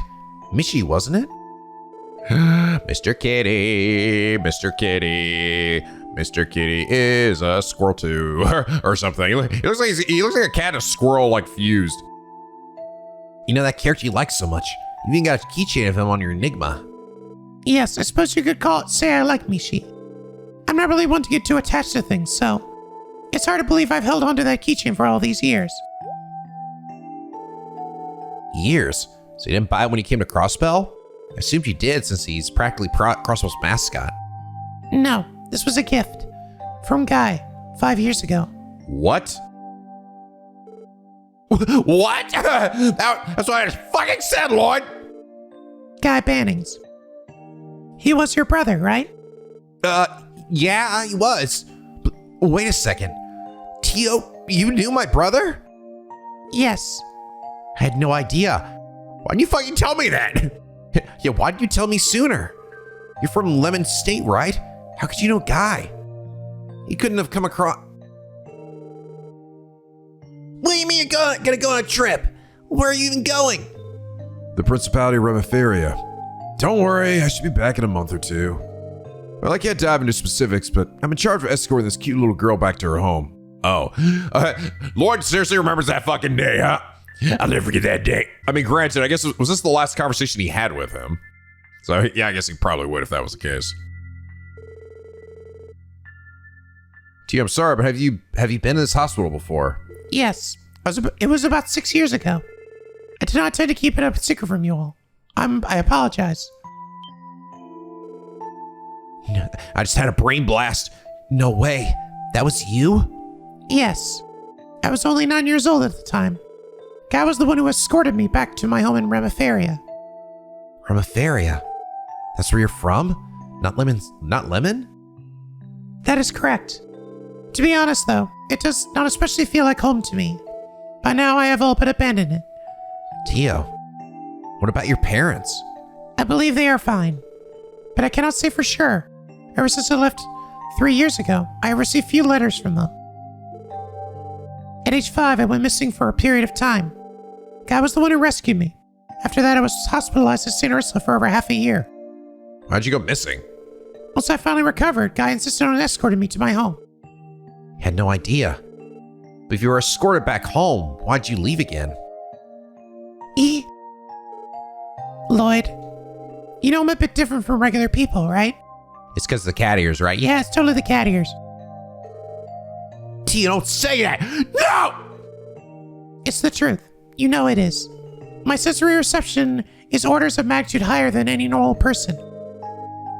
Michi, wasn't it? Mr. Kitty, Mr. Kitty, Mr. Kitty is a squirrel too, or something. He looks like a cat and a squirrel like fused. You know that character you like so much. You even got a keychain of him on your Enigma. Yes, I suppose you could call it Say I Like Michi. I'm not really one to get too attached to things, so it's hard to believe I've held onto that keychain for all these years. Years? So you didn't buy it when he came to Crossbell? I assumed you did, since he's practically Crossbell's mascot. No, this was a gift. From Guy, 5 years ago. What? What? That's what I just fucking said, Lloyd! Guy Bannings. He was your brother, right? Yeah, he was. But wait a second. Tio, you knew my brother? Yes. I had no idea. Why didn't you fucking tell me that? Yeah, why didn't you tell me sooner? You're from Lemon State, right? How could you know Guy? He couldn't have come across... What do you mean you're gonna go on a trip? Where are you even going? The Principality of Remiferia. Don't worry, I should be back in a month or two. Well, I can't dive into specifics, but I'm in charge of escorting this cute little girl back to her home. Oh. Lloyd seriously remembers that fucking day, huh? I'll never forget that day. I mean, granted, I guess, was this the last conversation he had with him? So, yeah, I guess he probably would if that was the case. T, I'm sorry, but have you been in this hospital before? Yes. It was about 6 years ago. I did not intend to keep it a secret from you all. I apologize. I just had a brain blast. No way. That was you? Yes. I was only 9 years old at the time. Guy was the one who escorted me back to my home in Remiferia. Remiferia? That's where you're from? Not Lemon? That is correct. To be honest, though, it does not especially feel like home to me. By now, I have all but abandoned it. Tio, what about your parents? I believe they are fine, but I cannot say for sure. Ever since I left 3 years ago, I have received few letters from them. At age 5, I went missing for a period of time. Guy was the one who rescued me. After that, I was hospitalized at St. Ursula for over half a year. Why'd you go missing? Once I finally recovered, Guy insisted on escorting me to my home. Had no idea. But if you were escorted back home, why'd you leave again? Lloyd, you know I'm a bit different from regular people, right? It's because of the cat ears, right? Yeah, it's totally the cat ears. Tio, don't say that! No! It's the truth. You know it is. My sensory reception is orders of magnitude higher than any normal person.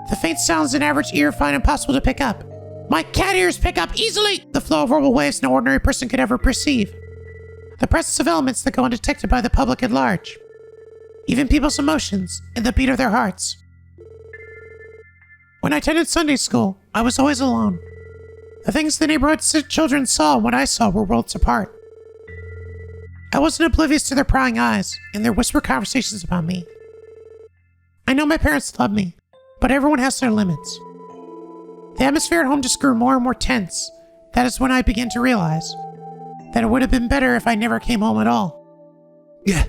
The faint sounds an average ear find impossible to pick up. My cat ears pick up easily the flow of verbal waves no ordinary person could ever perceive. The presence of elements that go undetected by the public at large. Even people's emotions and the beat of their hearts. When I attended Sunday school, I was always alone. The things the neighborhood children saw and what I saw were worlds apart. I wasn't oblivious to their prying eyes and their whispered conversations about me. I know my parents love me, but everyone has their limits. The atmosphere at home just grew more and more tense. That is when I began to realize that it would have been better if I never came home at all. Yeah.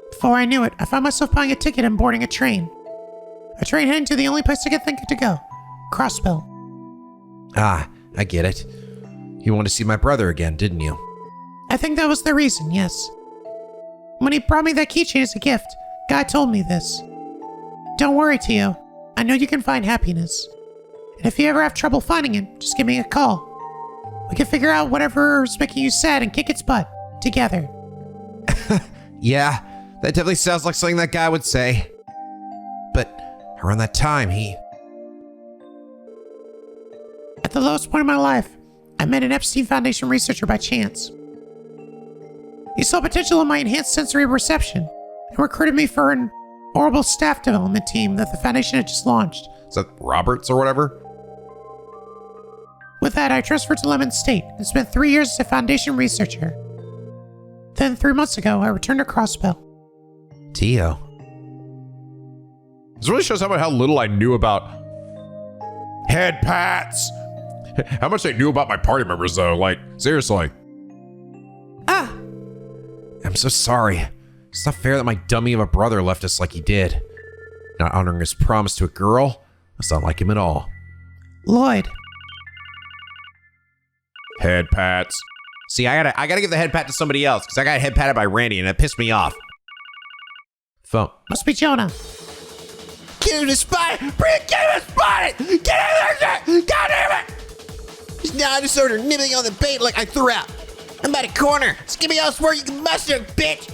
Before I knew it, I found myself buying a ticket and boarding a train. A train heading to the only place I could think of to go, Crossbell. Ah, I get it. You wanted to see my brother again, didn't you? I think that was the reason, yes. When he brought me that keychain as a gift, Guy told me this. Don't worry, Tio. I know you can find happiness. And if you ever have trouble finding it, just give me a call. We can figure out whatever's making you sad and kick its butt, together. Yeah, that definitely sounds like something that guy would say. But around that time, At the lowest point of my life, I met an Epstein Foundation researcher by chance. He saw potential in my enhanced sensory perception and recruited me for an horrible staff development team that the Foundation had just launched. Is that Roberts or whatever? With that, I transferred to Lemon State and spent 3 years as a Foundation researcher. Then 3 months ago, I returned to Crossbell. Tio. This really shows how little I knew about head pats. How much I knew about my party members, though. Like, seriously. I'm so sorry. It's not fair that my dummy of a brother left us like he did. Not honoring his promise to a girl. That's not like him at all. Lloyd. Head pats. See, I gotta give the head pat to somebody else because I got head patted by Randy and it pissed me off. Phone. Must be Jonah. Get him to spot it! Get him to spot it! Get him there! God damn it! He's now disorder nibbling on the bait like I threw out. I'm at a corner. Just give me elsewhere you can muster, bitch!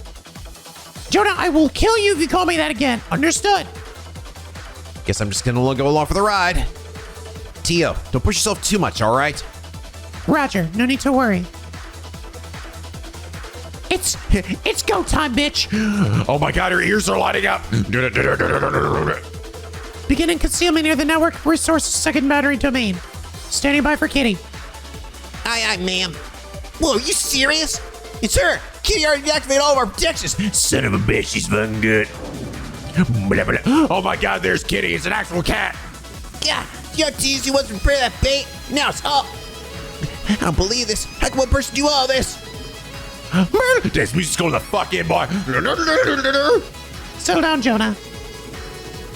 Jonah, I will kill you if you call me that again. Understood? Guess I'm just gonna go along for the ride. Tio, don't push yourself too much, alright? Roger, no need to worry. It's go time, bitch. Oh my god, her ears are lighting up. Beginning concealment near the network resource second battery domain. Standing by for Kitty. Aye, ma'am. Whoa, are you serious? It's her! Kitty already deactivated all of our protections! Son of a bitch, she's fucking good. Oh my god, there's Kitty. It's an actual cat. Yeah, you teased you wasn't prepared for that bait. Now it's up. I don't believe this. How can one person do all this? This music's going the fuck in, boy. Settle down, Jonah.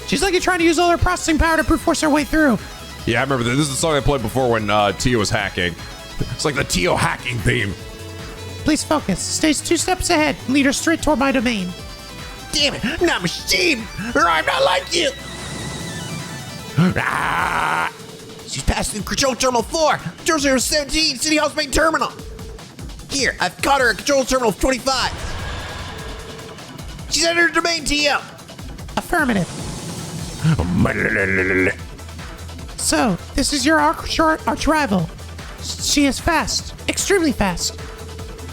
She's like you're trying to use all her processing power to brute force her way through. Yeah, I remember this. This is the song I played before when Tio was hacking. It's like the Tio hacking theme. Please focus. Stays 2 steps ahead. Lead her straight toward my domain. Damn it, I'm not a machine, or I'm not like you. Ah! She's passed through Control Terminal 4, Control Terminal 17, City Hall's main terminal. Here, I've caught her at Control Terminal 25. She's entered her domain, Tio. Affirmative. So, this is your arch rival. She is fast. Extremely fast.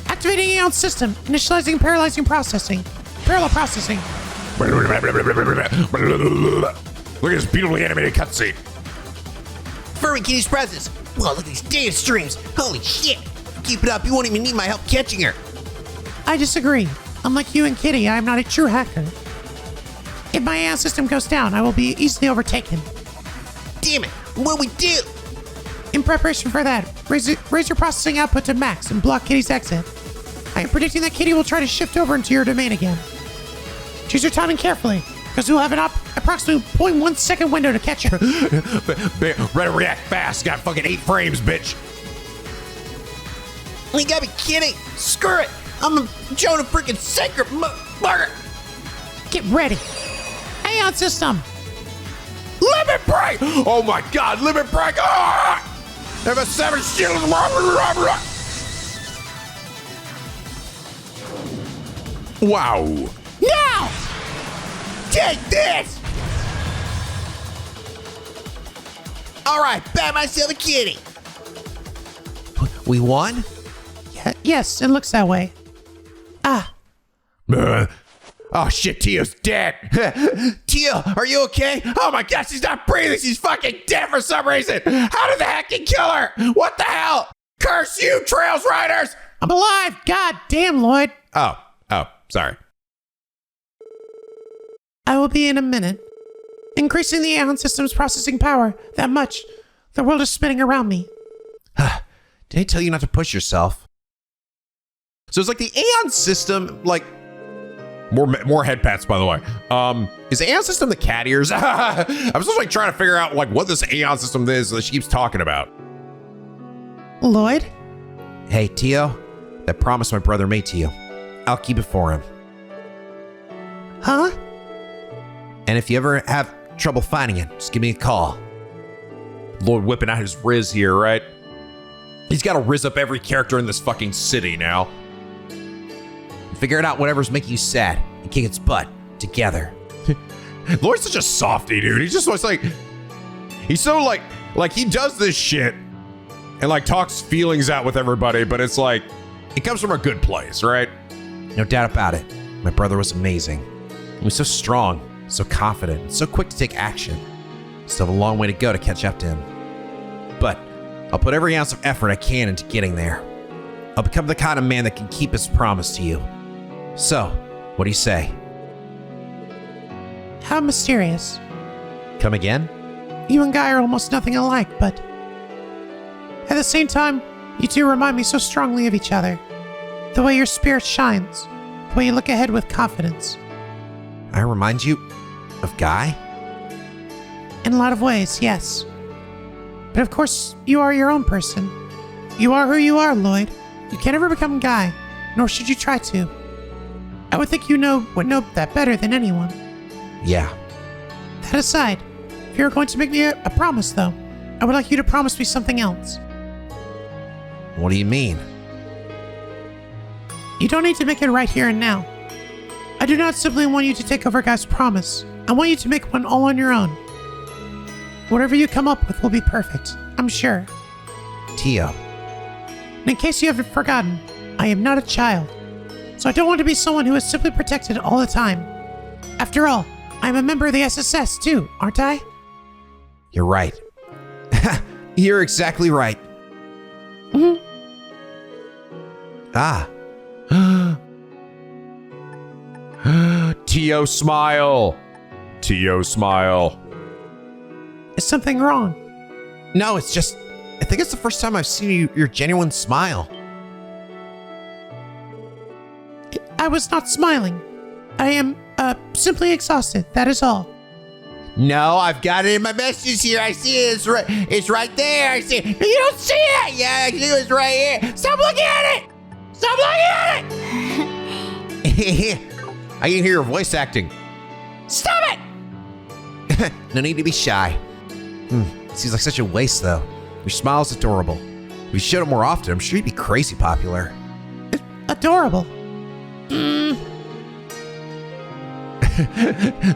Activating Aeon system. Initializing paralyzing processing. Parallel processing. Look at this beautifully animated cutscene. Furry Kitty's presence. Whoa, look at these data streams. Holy shit. Keep it up, you won't even need my help catching her. I disagree. Unlike you and Kitty, I am not a true hacker. If my Aeon system goes down, I will be easily overtaken. Damn it, what'll we do? In preparation for that, raise your processing output to max and block Kitty's exit. I am predicting that Kitty will try to shift over into your domain again. Choose your timing carefully, because you'll have an approximately 0.1 second window to catch her. Ready to react fast. Got fucking 8 frames, bitch. You gotta be kidding. Screw it. I'm a Jonah freaking sacred mother. Get ready. Aeon system. Limit break! Oh my god, limit break! Ah! Have a 7 shield! Wow. Now! Take this! Alright, bat myself a kitty. We won? Yes, it looks that way. Oh shit, Tio's dead. Tio, are you okay? Oh my gosh, she's not breathing. She's fucking dead for some reason. How did the hacking kill her? What the hell? Curse you, Trails Riders! I'm alive. God damn, Lloyd. Oh, sorry. I will be in a minute. Increasing the Aeon system's processing power that much. The world is spinning around me. Did I tell you not to push yourself? So it's like the Aeon system, like more head pats, by the way. Is the Aeon system the cat ears? I'm just like trying to figure out like what this Aeon system is that she keeps talking about. Lloyd? Hey, Tio. That promise my brother made to you. I'll keep it for him. Huh? And if you ever have trouble finding it, just give me a call. Lloyd whipping out his Riz here, right? He's got to Riz up every character in this fucking city now. Figure it out whatever's making you sad and kick its butt together. Lloyd's such a softie, dude. He's just like, he's so like he does this shit and like talks feelings out with everybody, but it's like, it comes from a good place, right? No doubt about it. My brother was amazing. He was so strong, so confident, and so quick to take action. Still have a long way to go to catch up to him. But I'll put every ounce of effort I can into getting there. I'll become the kind of man that can keep his promise to you. So, what do you say? How mysterious. Come again? You and Guy are almost nothing alike, but at the same time, you two remind me so strongly of each other. The way your spirit shines, the way you look ahead with confidence. I remind you of Guy? In a lot of ways, yes. But of course, you are your own person. You are who you are, Lloyd. You can't ever become Guy, nor should you try to. I would think would know that better than anyone. Yeah. That aside, if you're going to make me a promise, though, I would like you to promise me something else. What do you mean? You don't need to make it right here and now. I do not simply want you to take over Guy's promise. I want you to make one all on your own. Whatever you come up with will be perfect, I'm sure. Tio. And in case you haven't forgotten, I am not a child. So I don't want to be someone who is simply protected all the time. After all, I am a member of the SSS too, aren't I? You're right. You're exactly right. Mm-hmm. Ah. Tio, smile. Tio, smile. Is something wrong? No, it's just, I think it's the first time I've seen your genuine smile. I was not smiling. I am, simply exhausted, that is all. No, I've got it in my messages here. I see it. It's right there. I see it. You don't see it. Yeah, I see it's right here. Stop looking at it. Stop looking at it. I can hear your voice acting. Stop it. No need to be shy. Seems like such a waste, though. Your smile's adorable. If you showed it more often, I'm sure you'd be crazy popular. Adorable.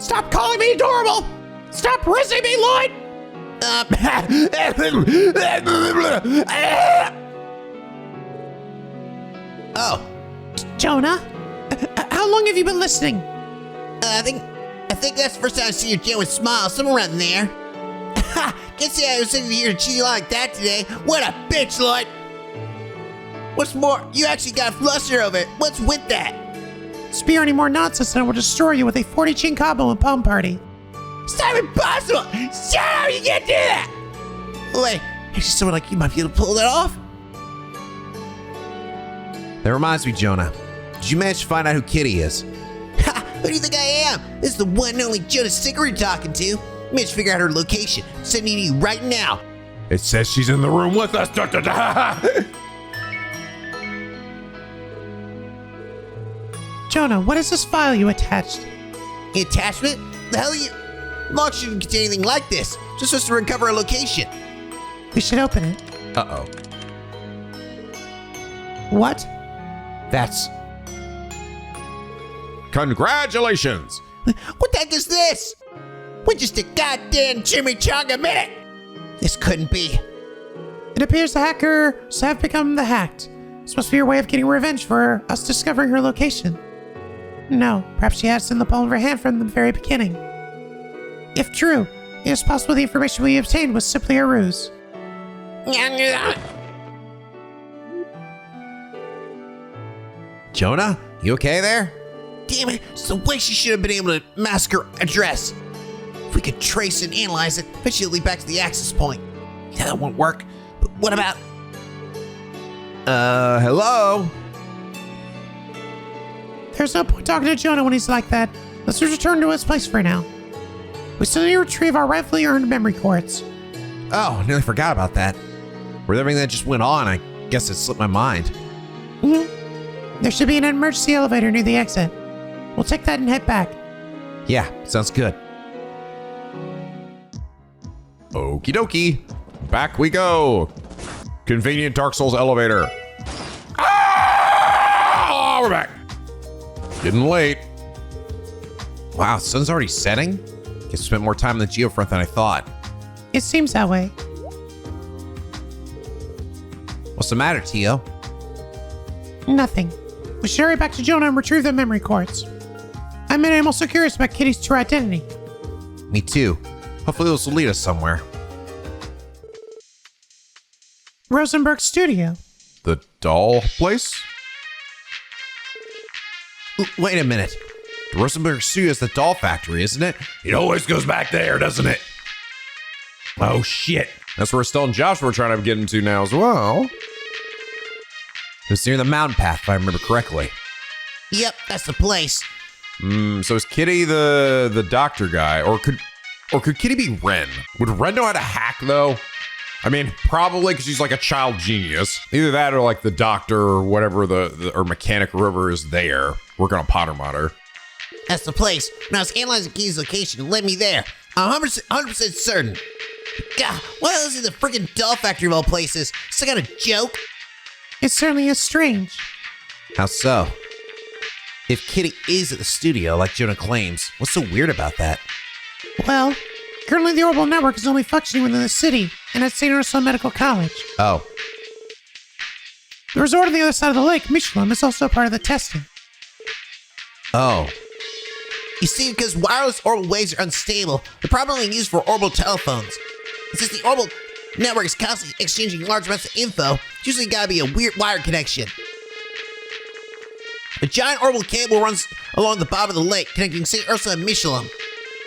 Stop calling me adorable. Stop rizzing me, Lloyd. Oh, Jonah? How long have you been listening? I think that's the first time I see your genuine smile. Somewhere around there. Can't say I was sitting here to cheat you like that today. What a bitch, Lloyd. What's more, you actually got a fluster of it. What's with that? Spear any more nonsense and I will destroy you with a 40 chin combo and palm party. It's not impossible. Shut up, you can't do that. Wait, actually someone like you might be able to pull that off. That reminds me, Jonah. Did you manage to find out who Kitty is? Ha! Who do you think I am? This is the one and only Jonah Sticker you're talking to. Managed to figure out her location. Sending you right now. It says she's in the room with us. Jonah, what is this file you attached? The attachment? The hell are you? Log shouldn't contain anything like this. Just supposed to recover a location. We should open it. Uh-oh. What? That's... Congratulations. What the heck is this? We're just a goddamn chimichanga minute. This couldn't be. It appears the hackers have become the hacked. It's supposed to be your way of getting revenge for us discovering her location. No, perhaps she had us in the palm of her hand from the very beginning. If true, it is possible the information we obtained was simply a ruse. Jonah? You okay there? Damn it, it's the way she should have been able to mask her address. If we could trace and analyze it, bet she'll lead back to the access point. Yeah, that won't work. But what about... Hello? There's no point talking to Jonah when he's like that. Let's just return to his place for now. We still need to retrieve our rightfully earned memory quartz. Oh, I nearly forgot about that. With everything that just went on, I guess it slipped my mind. There should be an emergency elevator near the exit. We'll take that and head back. Yeah, sounds good. Okie dokie. Back we go. Convenient Dark Souls elevator. Ah! We're back. Getting late. Wow, sun's already setting? Guess we spent more time in the Geofront than I thought. It seems that way. What's the matter, Tio? Nothing. We should hurry back to Jonah and retrieve the memory quartz. I'm also curious about Kitty's true identity. Me too. Hopefully this will lead us somewhere. Rosenberg Studio. The doll place? Wait a minute. The Rosenberg Studio is the doll factory, isn't it? It always goes back there, doesn't it? Oh, shit. That's where Estelle and Josh were trying to get into now as well. It's near the mountain path, if I remember correctly. Yep, that's the place. So is Kitty the doctor guy, or could Kitty be Ren? Would Ren know how to hack though? I mean, probably because she's like a child genius. Either that or like the doctor or whatever or mechanic or whoever is there working on Potter Modder. That's the place. When I was analyzing Key's location, it led me there. I'm 100% certain. God, what else is the freaking doll factory of all places? Some kind of joke? It certainly is strange. How so? If Kitty is at the studio, like Jonah claims, what's so weird about that? Well, currently the orbital network is only functioning within the city and at St. Ursula Medical College. Oh, The resort on the other side of the lake, Michelin, is also part of the testing. oh. You see, because wireless orbital waves are unstable, they're probably used for orbital telephones. And since the orbital network is constantly exchanging large amounts of info, it's usually gotta be a weird wire connection. A giant orbital cable runs along the bottom of the lake, connecting St. Ursula and Michelin.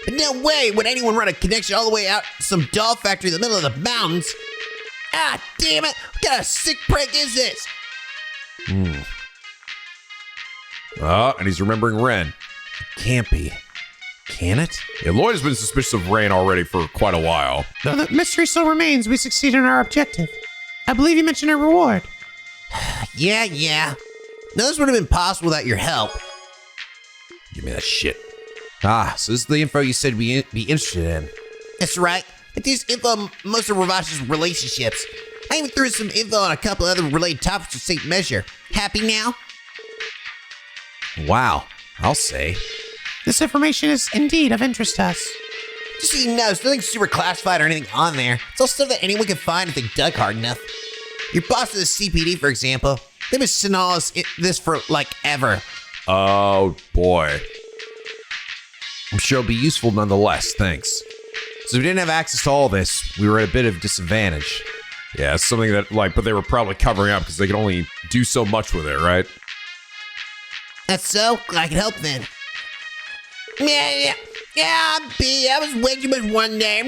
But no way would anyone run a connection all the way out to some doll factory in the middle of the mountains. Ah, damn it! What kind of sick prank is this? And he's remembering Ren. Can't be. Can it? Yeah, Lloyd has been suspicious of Ren already for quite a while. Though the mystery still remains, we succeeded in our objective. I believe you mentioned a reward. Yeah. No, this would have been possible without your help. Give me that shit. Ah, so this is the info you said we'd be interested in. That's right. It gives info on most of Ravash's relationships. I even threw some info on a couple other related topics with St. Measure. Happy now? Wow, I'll say. This information is indeed of interest to us. Just so you know, there's nothing super classified or anything on there. It's all stuff that anyone can find if they dug hard enough. Your boss at the CPD, for example, they've been sending all this for, like, ever. Oh, boy. I'm sure it'll be useful nonetheless, thanks. So if we didn't have access to all this, we were at a bit of disadvantage. Yeah, it's something that, but they were probably covering up because they could only do so much with it, right? That's so? I can help then. Yeah, B, I was way too much one day.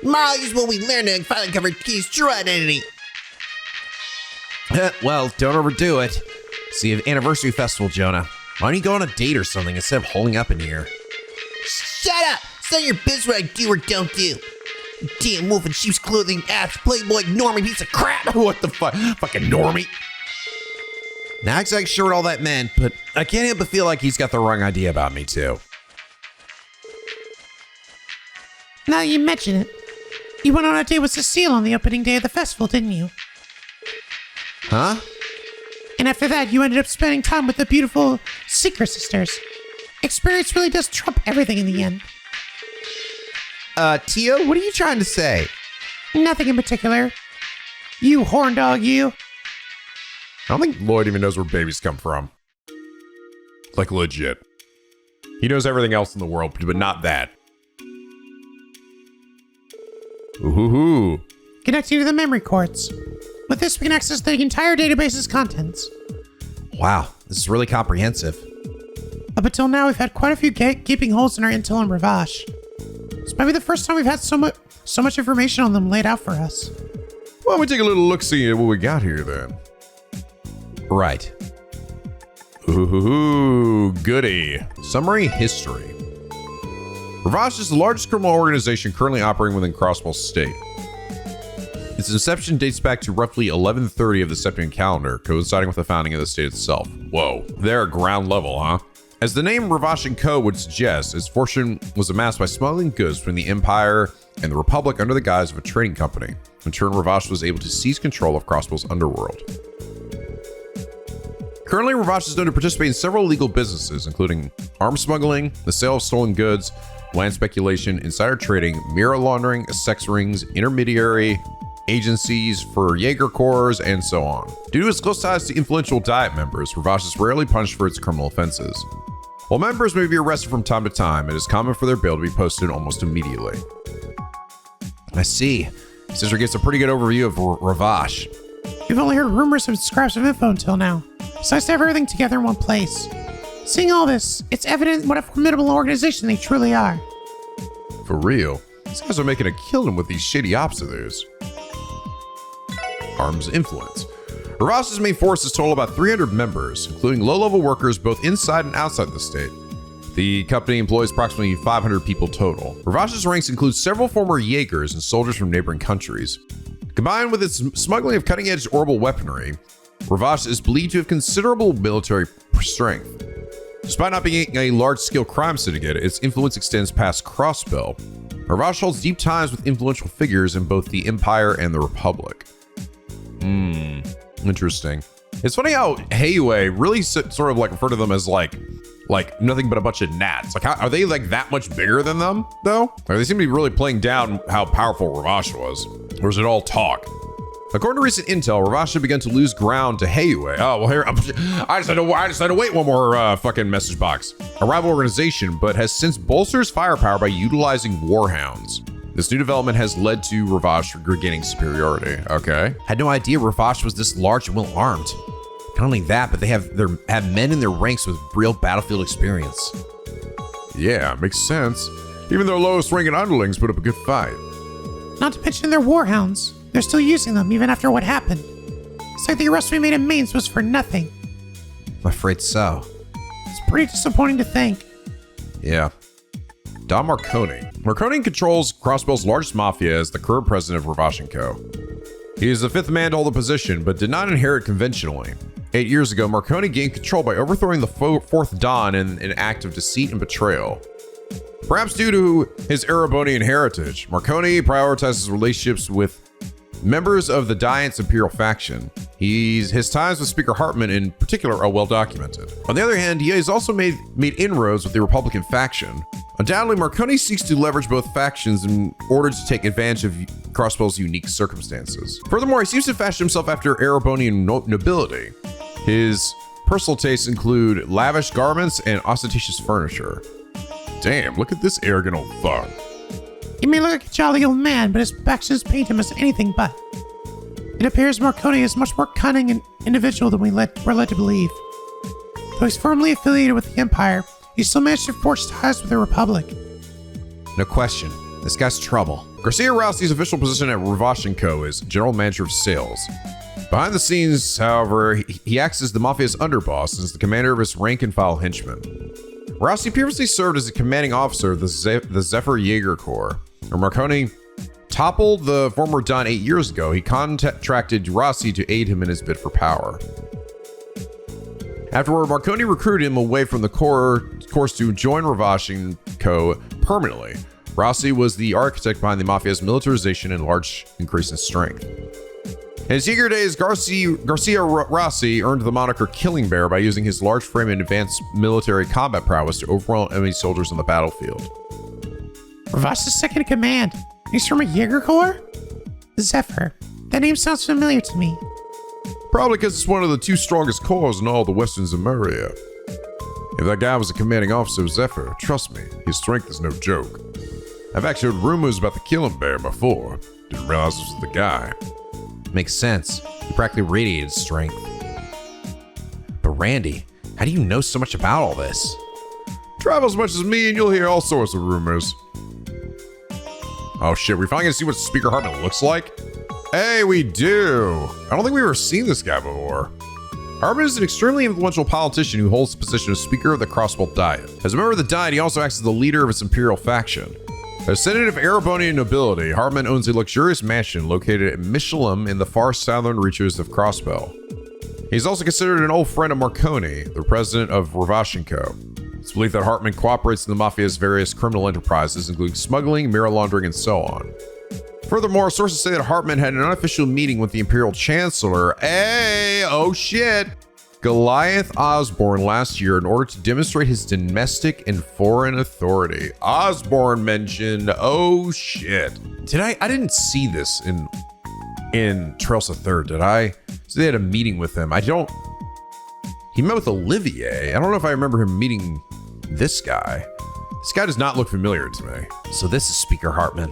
Tomorrow is when we learn to finally cover Key's true identity. Well, don't overdo it. See, an anniversary festival, Jonah. Why don't you go on a date or something instead of holding up in here? Shut up! It's not your business what I do or don't do. You damn wolf in sheep's clothing, apps, playboy, normie piece of crap. What the fuck? Fucking normie. Not exactly sure what all that meant, but I can't help but feel like he's got the wrong idea about me, too. Now that you mention it, you went on a date with Cecile on the opening day of the festival, didn't you? Huh? And after that, you ended up spending time with the beautiful Secret Sisters. Experience really does trump everything in the end. Tio, what are you trying to say? Nothing in particular. You horn dog, you. I don't think Lloyd even knows where babies come from. Like, legit. He knows everything else in the world, but not that. Ooh. Connecting to the memory quartz. With this, we can access the entire database's contents. Wow, this is really comprehensive. Up until now, we've had quite a few gaping holes in our intel and Ravash. This might be the first time we've had so much information on them laid out for us. Why don't we take a little look-see at what we got here, then? Right. Ooh, goody. Summary history. Ravash is the largest criminal organization currently operating within Crossbell State. Its inception dates back to roughly 1130 of the Septian calendar, coinciding with the founding of the state itself. Whoa, they're at ground level, huh? As the name Ravash & Co. would suggest, its fortune was amassed by smuggling goods between the Empire and the Republic under the guise of a trading company. In turn, Ravash was able to seize control of Crossbell's underworld. Currently, Ravash is known to participate in several illegal businesses, including arms smuggling, the sale of stolen goods, land speculation, insider trading, mirror laundering, sex rings, intermediary agencies for Jaeger Corps, and so on. Due to its close ties to influential Diet members, Ravash is rarely punished for its criminal offenses. While members may be arrested from time to time, it is common for their bail to be posted almost immediately. I see. Sister gets a pretty good overview of Ravash. We've only heard rumors and scraps of info until now. It's nice to have everything together in one place. Seeing all this, it's evident what a formidable organization they truly are. For real. These guys are making a killing with these shitty ops of theirs. Arms influence. Ravash's main forces total about 300 members, including low-level workers both inside and outside the state. The company employs approximately 500 people total. Ravash's ranks include several former Jaegers and soldiers from neighboring countries. Combined with its smuggling of cutting-edge orbital weaponry, Ravash is believed to have considerable military strength. Despite not being a large-scale crime syndicate, its influence extends past Crossbell. Ravash holds deep ties with influential figures in both the Empire and the Republic. Interesting. It's funny how Heiwei really sort of like refer to them as like nothing but a bunch of gnats. Like, are they like that much bigger than them though? Or they seem to be really playing down how powerful Ravash was. Or is it all talk? According to recent intel, Ravash had begun to lose ground to Heiwei. Oh, well, here, I just had to wait one more fucking message box. A rival organization, but has since bolstered its firepower by utilizing warhounds. This new development has led to Ravash regaining superiority. Okay. Had no idea Ravash was this large and well armed. Not only that, but they have men in their ranks with real battlefield experience. Yeah, makes sense. Even their lowest ranking underlings put up a good fight. Not to mention their warhounds. They're still using them even after what happened. It's like the arrest we made in Mainz was for nothing. I'm afraid so. It's pretty disappointing to think. Yeah. Don Marconi. Marconi controls Crossbell's largest mafia as the current president of Ravash & Co. He is the fifth man to hold the position, but did not inherit conventionally. 8 years ago, Marconi gained control by overthrowing the fourth Don in an act of deceit and betrayal. Perhaps due to his Erebonian heritage, Marconi prioritizes relationships with members of the Diant's Imperial faction. His ties with Speaker Hartman in particular are well documented. On the other hand, he has also made inroads with the Republican faction. Undoubtedly, Marconi seeks to leverage both factions in order to take advantage of Crossbell's unique circumstances. Furthermore, he seems to fashion himself after Erebonian nobility. His personal tastes include lavish garments and ostentatious furniture. Damn, look at this arrogant old fuck. He may look like a jolly old man, but his actions paint him as anything but. It appears Marconi is much more cunning and individual than we're led to believe. Though he's firmly affiliated with the Empire, he still managed to forge ties with the Republic. No question, this guy's trouble. Garcia Rousey's official position at Ravash & Co. is General Manager of Sales. Behind the scenes, however, he acts as the Mafia's underboss and is the commander of his rank-and-file henchmen. Rousey previously served as a commanding officer of the Zephyr Jaeger Corps. When Marconi toppled the former Don 8 years ago, he contracted Rousey to aid him in his bid for power. Afterward, Marconi recruited him away from the course to join Ravash & Co. permanently. Rousey was the architect behind the Mafia's militarization and large increase in strength. In his Jaeger days, Garcia Rousey earned the moniker Killing Bear by using his large frame and advanced military combat prowess to overwhelm enemy soldiers on the battlefield. Ravash is second in command. He's from a Jaeger Corps? Zephyr. That name sounds familiar to me. Probably because it's one of the two strongest corps in all the western Zemuria. If that guy was a commanding officer of Zephyr, trust me, his strength is no joke. I've actually heard rumors about the Killing Bear before. Didn't realize this was the guy. Makes sense. He practically radiated strength. But Randy, how do you know so much about all this? Travel as much as me and you'll hear all sorts of rumors. Oh shit, we finally gonna see what Speaker Hartman looks like? Hey, we do! I don't think we've ever seen this guy before. Hartman is an extremely influential politician who holds the position of Speaker of the Crossbell Diet. As a member of the Diet, he also acts as the leader of its Imperial faction. A descendant of Erebonian nobility, Hartman owns a luxurious mansion located at Michelin in the far southern reaches of Crossbell. He's also considered an old friend of Marconi, the president of Ravash & Co. It's believed that Hartman cooperates in the Mafia's various criminal enterprises, including smuggling, mirror laundering, and so on. Furthermore, sources say that Hartman had an unofficial meeting with the Imperial Chancellor, Goliath Osborne last year in order to demonstrate his domestic and foreign authority. Osborne mentioned, oh shit. I didn't see this in Trails the Third, did I? So they had a meeting with him. He met with Olivier. I don't know if I remember him meeting this guy. This guy does not look familiar to me. So this is Speaker Hartman.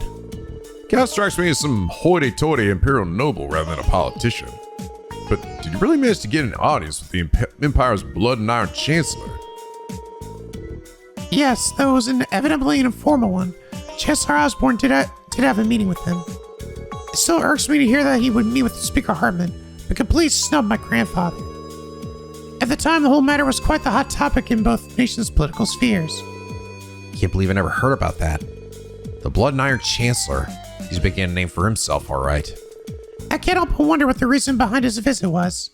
Guy strikes me as some hoity-toity imperial noble rather than a politician. But did you really manage to get an audience with the Empire's blood and iron chancellor? Yes, though it was inevitably an informal one. Chancellor Osborne did have a meeting with him. It still irks me to hear that he would meet with Speaker Hartman, but completely snubbed my grandfather. At the time, the whole matter was quite the hot topic in both nations' political spheres. Can't believe I never heard about that. The Blood and Iron Chancellor. He's making a name for himself, all right. I can't help but wonder what the reason behind his visit was.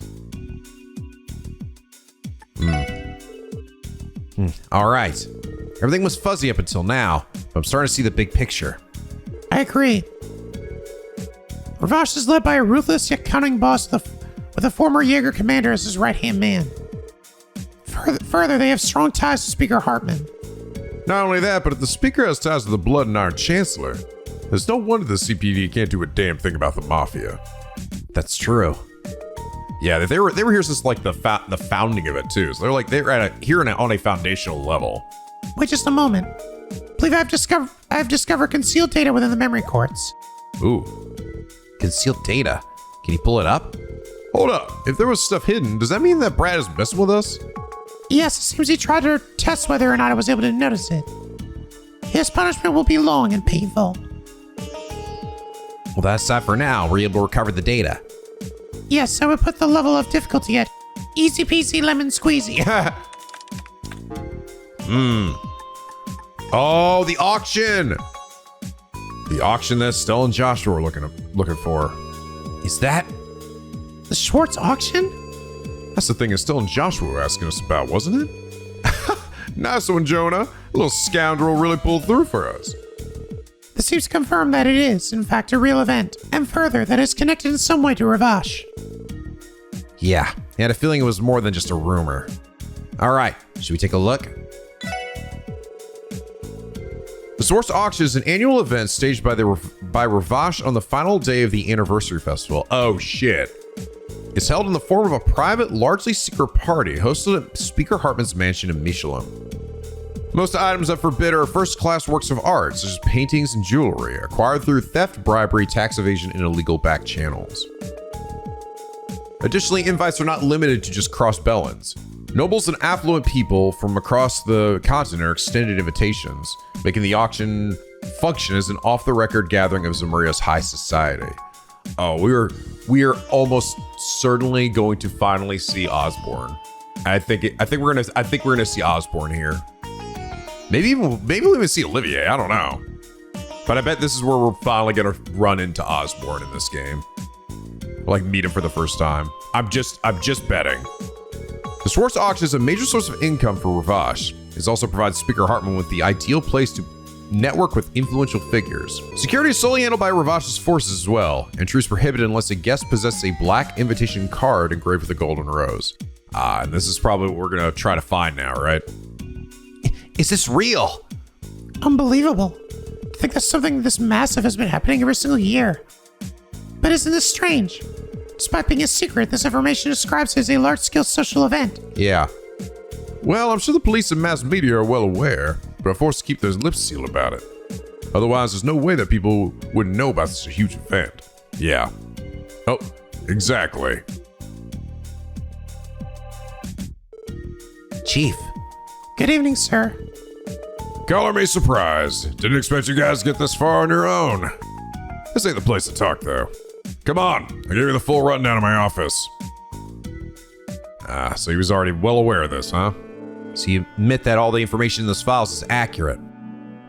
All right. Everything was fuzzy up until now, but I'm starting to see the big picture. I agree. Ravash is led by a ruthless yet cunning boss with a former Jaeger commander as his right-hand man. Further, they have strong ties to Speaker Hartman. Not only that, but if the speaker has ties to the Blood and Iron Chancellor, there's no wonder the CPD can't do a damn thing about the Mafia. That's true. Yeah, they were here since like the founding of it too. So they're here on a foundational level. Wait just a moment. I believe I've discovered concealed data within the memory courts. Ooh. Concealed data. Can you pull it up? Hold up. If there was stuff hidden, does that mean that Brad is messing with us? Yes, it seems he tried to test whether or not I was able to notice it. His punishment will be long and painful. Well, that's that for now. Were you able to recover the data? Yes, I would put the level of difficulty at easy peasy lemon squeezy. Oh, the auction! The auction that Stella and Joshua were looking for. Is that? The Schwartz auction? That's the thing that Stella and Joshua were asking us about, wasn't it? Nice one, Jonah. A little scoundrel really pulled through for us. This seems to confirm that it is, in fact, a real event, and further, that it's connected in some way to Ravash. Yeah, I had a feeling it was more than just a rumor. All right, should we take a look? The Source Auction is an annual event staged by Ravash on the final day of the anniversary festival. Oh shit. It's held in the form of a private, largely secret party hosted at Speaker Hartman's mansion in Michelin. Most items up for bid are first-class works of art, such as paintings and jewelry, acquired through theft, bribery, tax evasion, and illegal back channels. Additionally, invites are not limited to just Crossbellans. Nobles and affluent people from across the continent are extended invitations, making the auction function as an off-the-record gathering of Zamuria's high society. Oh, we are almost certainly going to finally see Osborne. I think we're gonna see Osborne here. Maybe we'll even see Olivier. I don't know, but I bet this is where we're finally gonna run into Osborne in this game. Like meet him for the first time. I'm just betting. The Schwartz auction is a major source of income for Ravash. It also provides Speaker Hartman with the ideal place to network with influential figures. Security is solely handled by Ravash's forces as well. Entry is prohibited unless a guest possesses a black invitation card engraved with a golden rose. And this is probably what we're gonna try to find now, right? Is this real? Unbelievable. To think that something this massive has been happening every single year. But isn't this strange? Despite being a secret, this information describes it as a large-scale social event. Yeah. Well, I'm sure the police and mass media are well aware, but are forced to keep their lips sealed about it. Otherwise, there's no way that people wouldn't know about such a huge event. Yeah. Oh, exactly. Chief. Good evening, sir. Color me surprised. Didn't expect you guys to get this far on your own. This ain't the place to talk, though. Come on, I gave you the full rundown of my office. So he was already well aware of this, huh? So you admit that all the information in those files is accurate?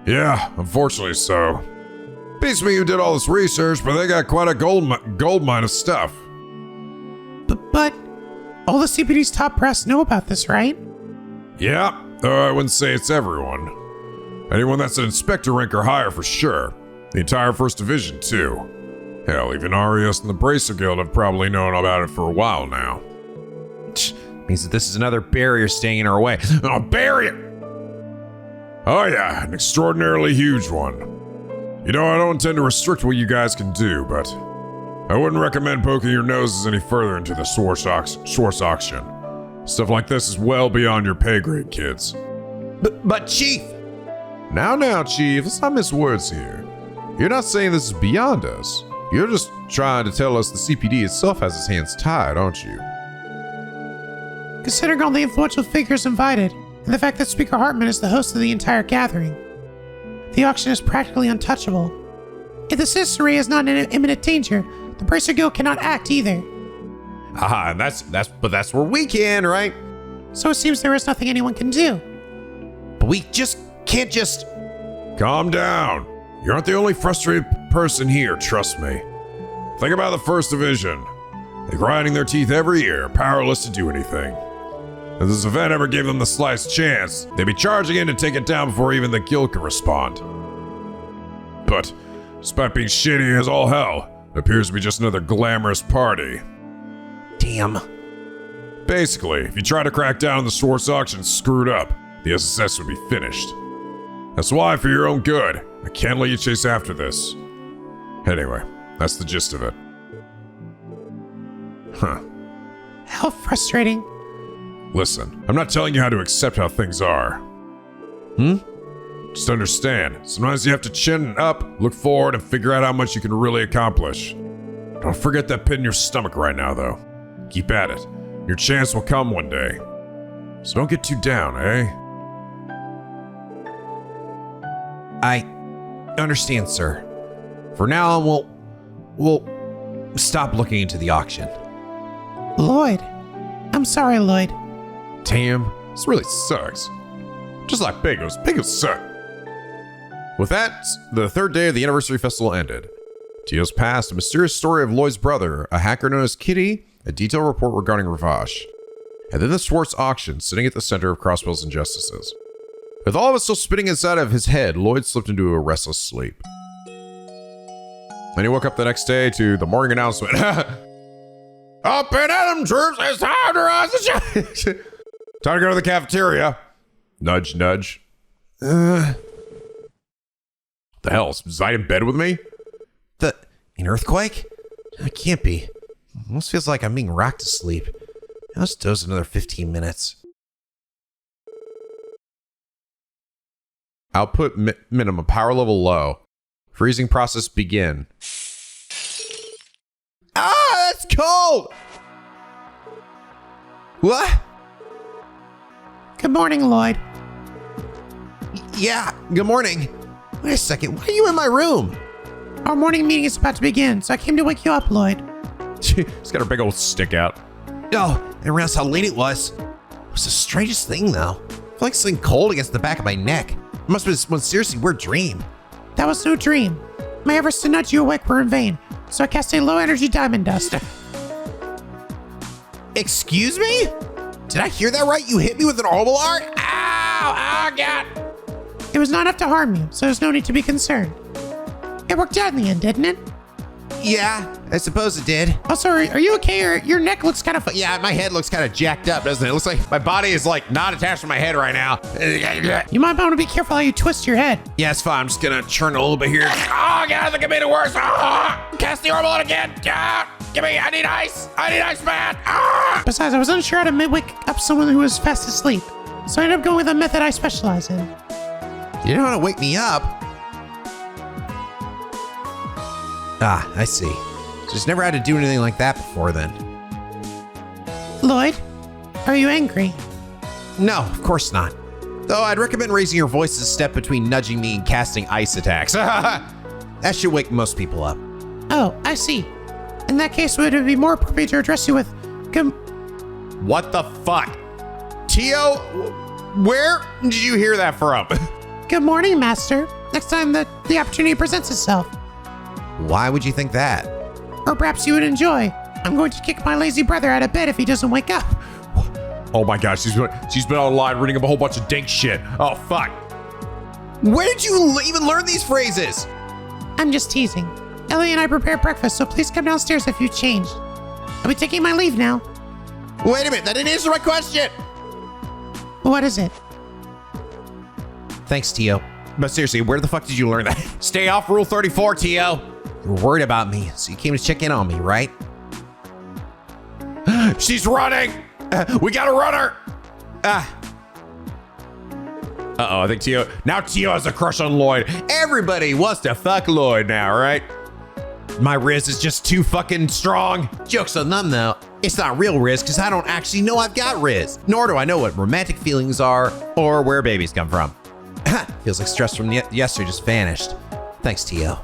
Yeah, unfortunately so. Beats me who did all this research, but they got quite a gold mine of stuff. But all the CPD's top brass know about this, right? Yeah, though I wouldn't say it's everyone. Anyone that's an inspector rank or higher for sure. The entire First Division, too. Hell, even Arias and the Bracer Guild have probably known about it for a while now. Means that this is another barrier staying in our way. A barrier! Oh yeah, an extraordinarily huge one. You know, I don't intend to restrict what you guys can do, but I wouldn't recommend poking your noses any further into the Schwartz auction. Stuff like this is well beyond your pay grade, kids. But Chief! Now, Chief, let's not miss words here. You're not saying this is beyond us. You're just trying to tell us the CPD itself has its hands tied, aren't you? Considering all the influential figures invited, and the fact that Speaker Hartman is the host of the entire gathering, the auction is practically untouchable. If the citizenry is not in imminent danger, the Bracer Guild cannot act either. Aha, and that's where we can, right? So it seems there is nothing anyone can do. But we just can't just... Calm down. You aren't the only frustrated person here, trust me. Think about the First Division. They're grinding their teeth every year, powerless to do anything. If this event ever gave them the slightest chance, they'd be charging in to take it down before even the guild could respond. But, despite being shitty as all hell, it appears to be just another glamorous party. Damn. Basically, if you try to crack down on the Schwartz auction screwed up, the SSS would be finished. That's why, for your own good, I can't let you chase after this. Anyway, that's the gist of it. Huh. How frustrating. Listen, I'm not telling you how to accept how things are. Just understand, sometimes you have to chin up, look forward, and figure out how much you can really accomplish. Don't forget that pit in your stomach right now, though. Keep at it. Your chance will come one day. So don't get too down, eh? I understand, sir. For now, we'll stop looking into the auction. Lloyd. I'm sorry, Lloyd. Damn, this really sucks. Just like Bagels. Bagels suck. With that, the third day of the anniversary festival ended. Tio's past, a mysterious story of Lloyd's brother, a hacker known as Kitty, a detailed report regarding Ravash, and then the Schwartz auction sitting at the center of Crossbell's injustices. With all of it still spinning inside of his head, Lloyd slipped into a restless sleep. Then he woke up the next day to the morning announcement. Up and Adam troops, it's time to rise the challenge. Time to go to the cafeteria. Nudge, nudge. The hell? Is I in bed with me? An earthquake? It can't be. Almost feels like I'm being rocked to sleep. I'll just doze another 15 minutes. Output minimum, power level low. Freezing process begin. Ah, that's cold! What? Good morning, Lloyd. Yeah, good morning. Wait a second, why are you in my room? Our morning meeting is about to begin, so I came to wake you up, Lloyd. She's got her big old stick out. Oh, I didn't realize how late it was. It was the strangest thing, though. I feel like something cold against the back of my neck. It must have been one seriously weird dream. That was no dream. My efforts to nudge you awake were in vain, so I cast a low-energy diamond dust. Excuse me? Did I hear that right? You hit me with an orbital art? Ow! Oh, God! It was not enough to harm you, so there's no need to be concerned. It worked out in the end, didn't it? Yeah, I suppose it did. Also, are you okay? Or your neck looks kind of... Yeah, my head looks kind of jacked up, doesn't it? It looks like my body is like not attached to my head right now. You might want to be careful how you twist your head. Yeah, it's fine. I'm just gonna churn a little bit here. Oh, God, I think I made it worse. Cast the orbital again. Give me, I need ice. I need ice, man. Besides, I was unsure how to wake up someone who was fast asleep, so I ended up going with a method I specialize in. You didn't want to wake me up. Ah, I see. Just never had to do anything like that before then. Lloyd, are you angry? No, of course not. Though I'd recommend raising your voice a step between nudging me and casting ice attacks. That should wake most people up. Oh, I see. In that case, would it be more appropriate to address you with... What the fuck? Tio, where did you hear that from? Good morning, Master. Next time the opportunity presents itself. Why would you think that? Or perhaps you would enjoy. I'm going to kick my lazy brother out of bed if he doesn't wake up. Oh my gosh, she's been online reading up a whole bunch of dank shit. Oh, fuck. Where did you even learn these phrases? I'm just teasing. Elie and I prepared breakfast, so please come downstairs if you've changed. I'll be taking my leave now. Wait a minute, that didn't answer my question. What is it? Thanks, Tio. But seriously, where the fuck did you learn that? Stay off Rule 34, Tio. You were worried about me, so you came to check in on me, right? She's running. We gotta run her. Uh-oh, I think Tio has a crush on Lloyd. Everybody wants to fuck Lloyd now, right? My Riz is just too fucking strong. Joke's on them though. It's not real Riz because I don't actually know I've got Riz. Nor do I know what romantic feelings are or where babies come from. Feels like stress from yesterday just vanished. Thanks, Tio.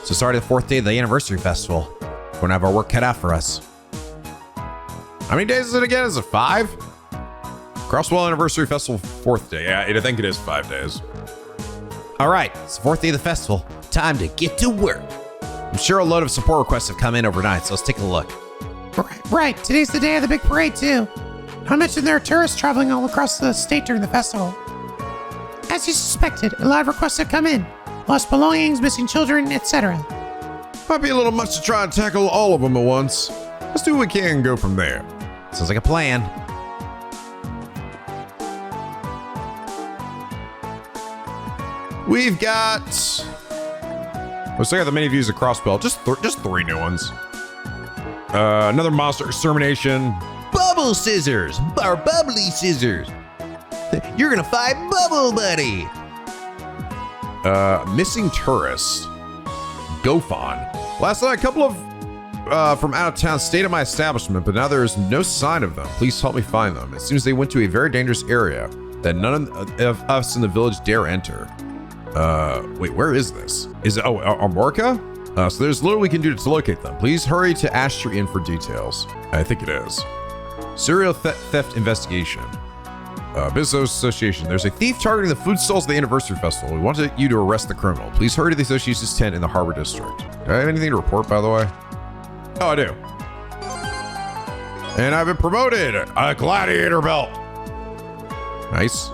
So sorry, the 4th day of the anniversary festival. We're gonna have our work cut out for us. How many days is it again? Is it 5? Crossbell Anniversary Festival 4th day. Yeah, I think it is 5 days. All right, it's the 4th day of the festival. Time to get to work. I'm sure a load of support requests have come in overnight, so let's take a look. Right. Today's the day of the big parade, too. I mentioned there are tourists traveling all across the state during the festival. As you suspected, a lot of requests have come in. Lost belongings, missing children, etc. Might be a little much to try and tackle all of them at once. Let's do what we can and go from there. Sounds like a plan. We've got... Let's check out the many views of Crossbell. Just 3 new ones. Another monster extermination. Bubble scissors, or bubbly scissors. You're gonna fight Bubble Buddy. Missing tourist. Geofront. Last night, a couple of from out of town stayed at my establishment, but now there is no sign of them. Please help me find them. It seems they went to a very dangerous area that none of us in the village dare enter. Wait, where is this? Is it, Amorca? So there's little we can do to locate them. Please hurry to Azure Inn for details. I think it is. Serial theft investigation. Business association. There's a thief targeting the food stalls at the anniversary festival. We want you to arrest the criminal. Please hurry to the association's tent in the harbor district. Do I have anything to report, by the way? Oh, I do. And I've been promoted. A gladiator belt. Nice.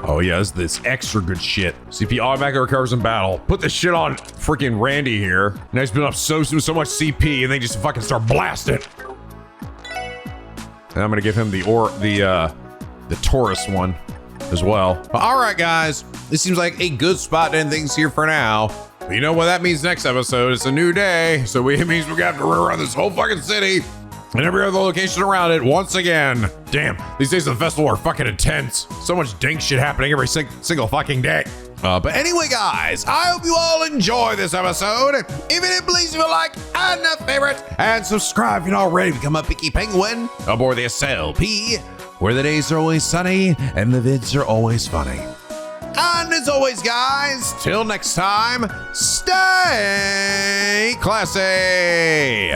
Oh yeah, this extra good shit. CP automatically recovers in battle. Put this shit on freaking Randy here. Now he's built up so much CP, and they just fucking start blasting. And I'm gonna give him the Taurus one as well. All right, guys, this seems like a good spot to end things here for now. But you know what that means next episode? It's a new day, so it means we got to run around this whole fucking city and every other location around it once again. Damn, these days of the festival are fucking intense. So much dank shit happening every single fucking day. But anyway, guys, I hope you all enjoy this episode. If it did, please leave a like and a favorite, and subscribe if you're not already become a picky penguin aboard the SLP, where the days are always sunny and the vids are always funny. And as always, guys, till next time, stay classy.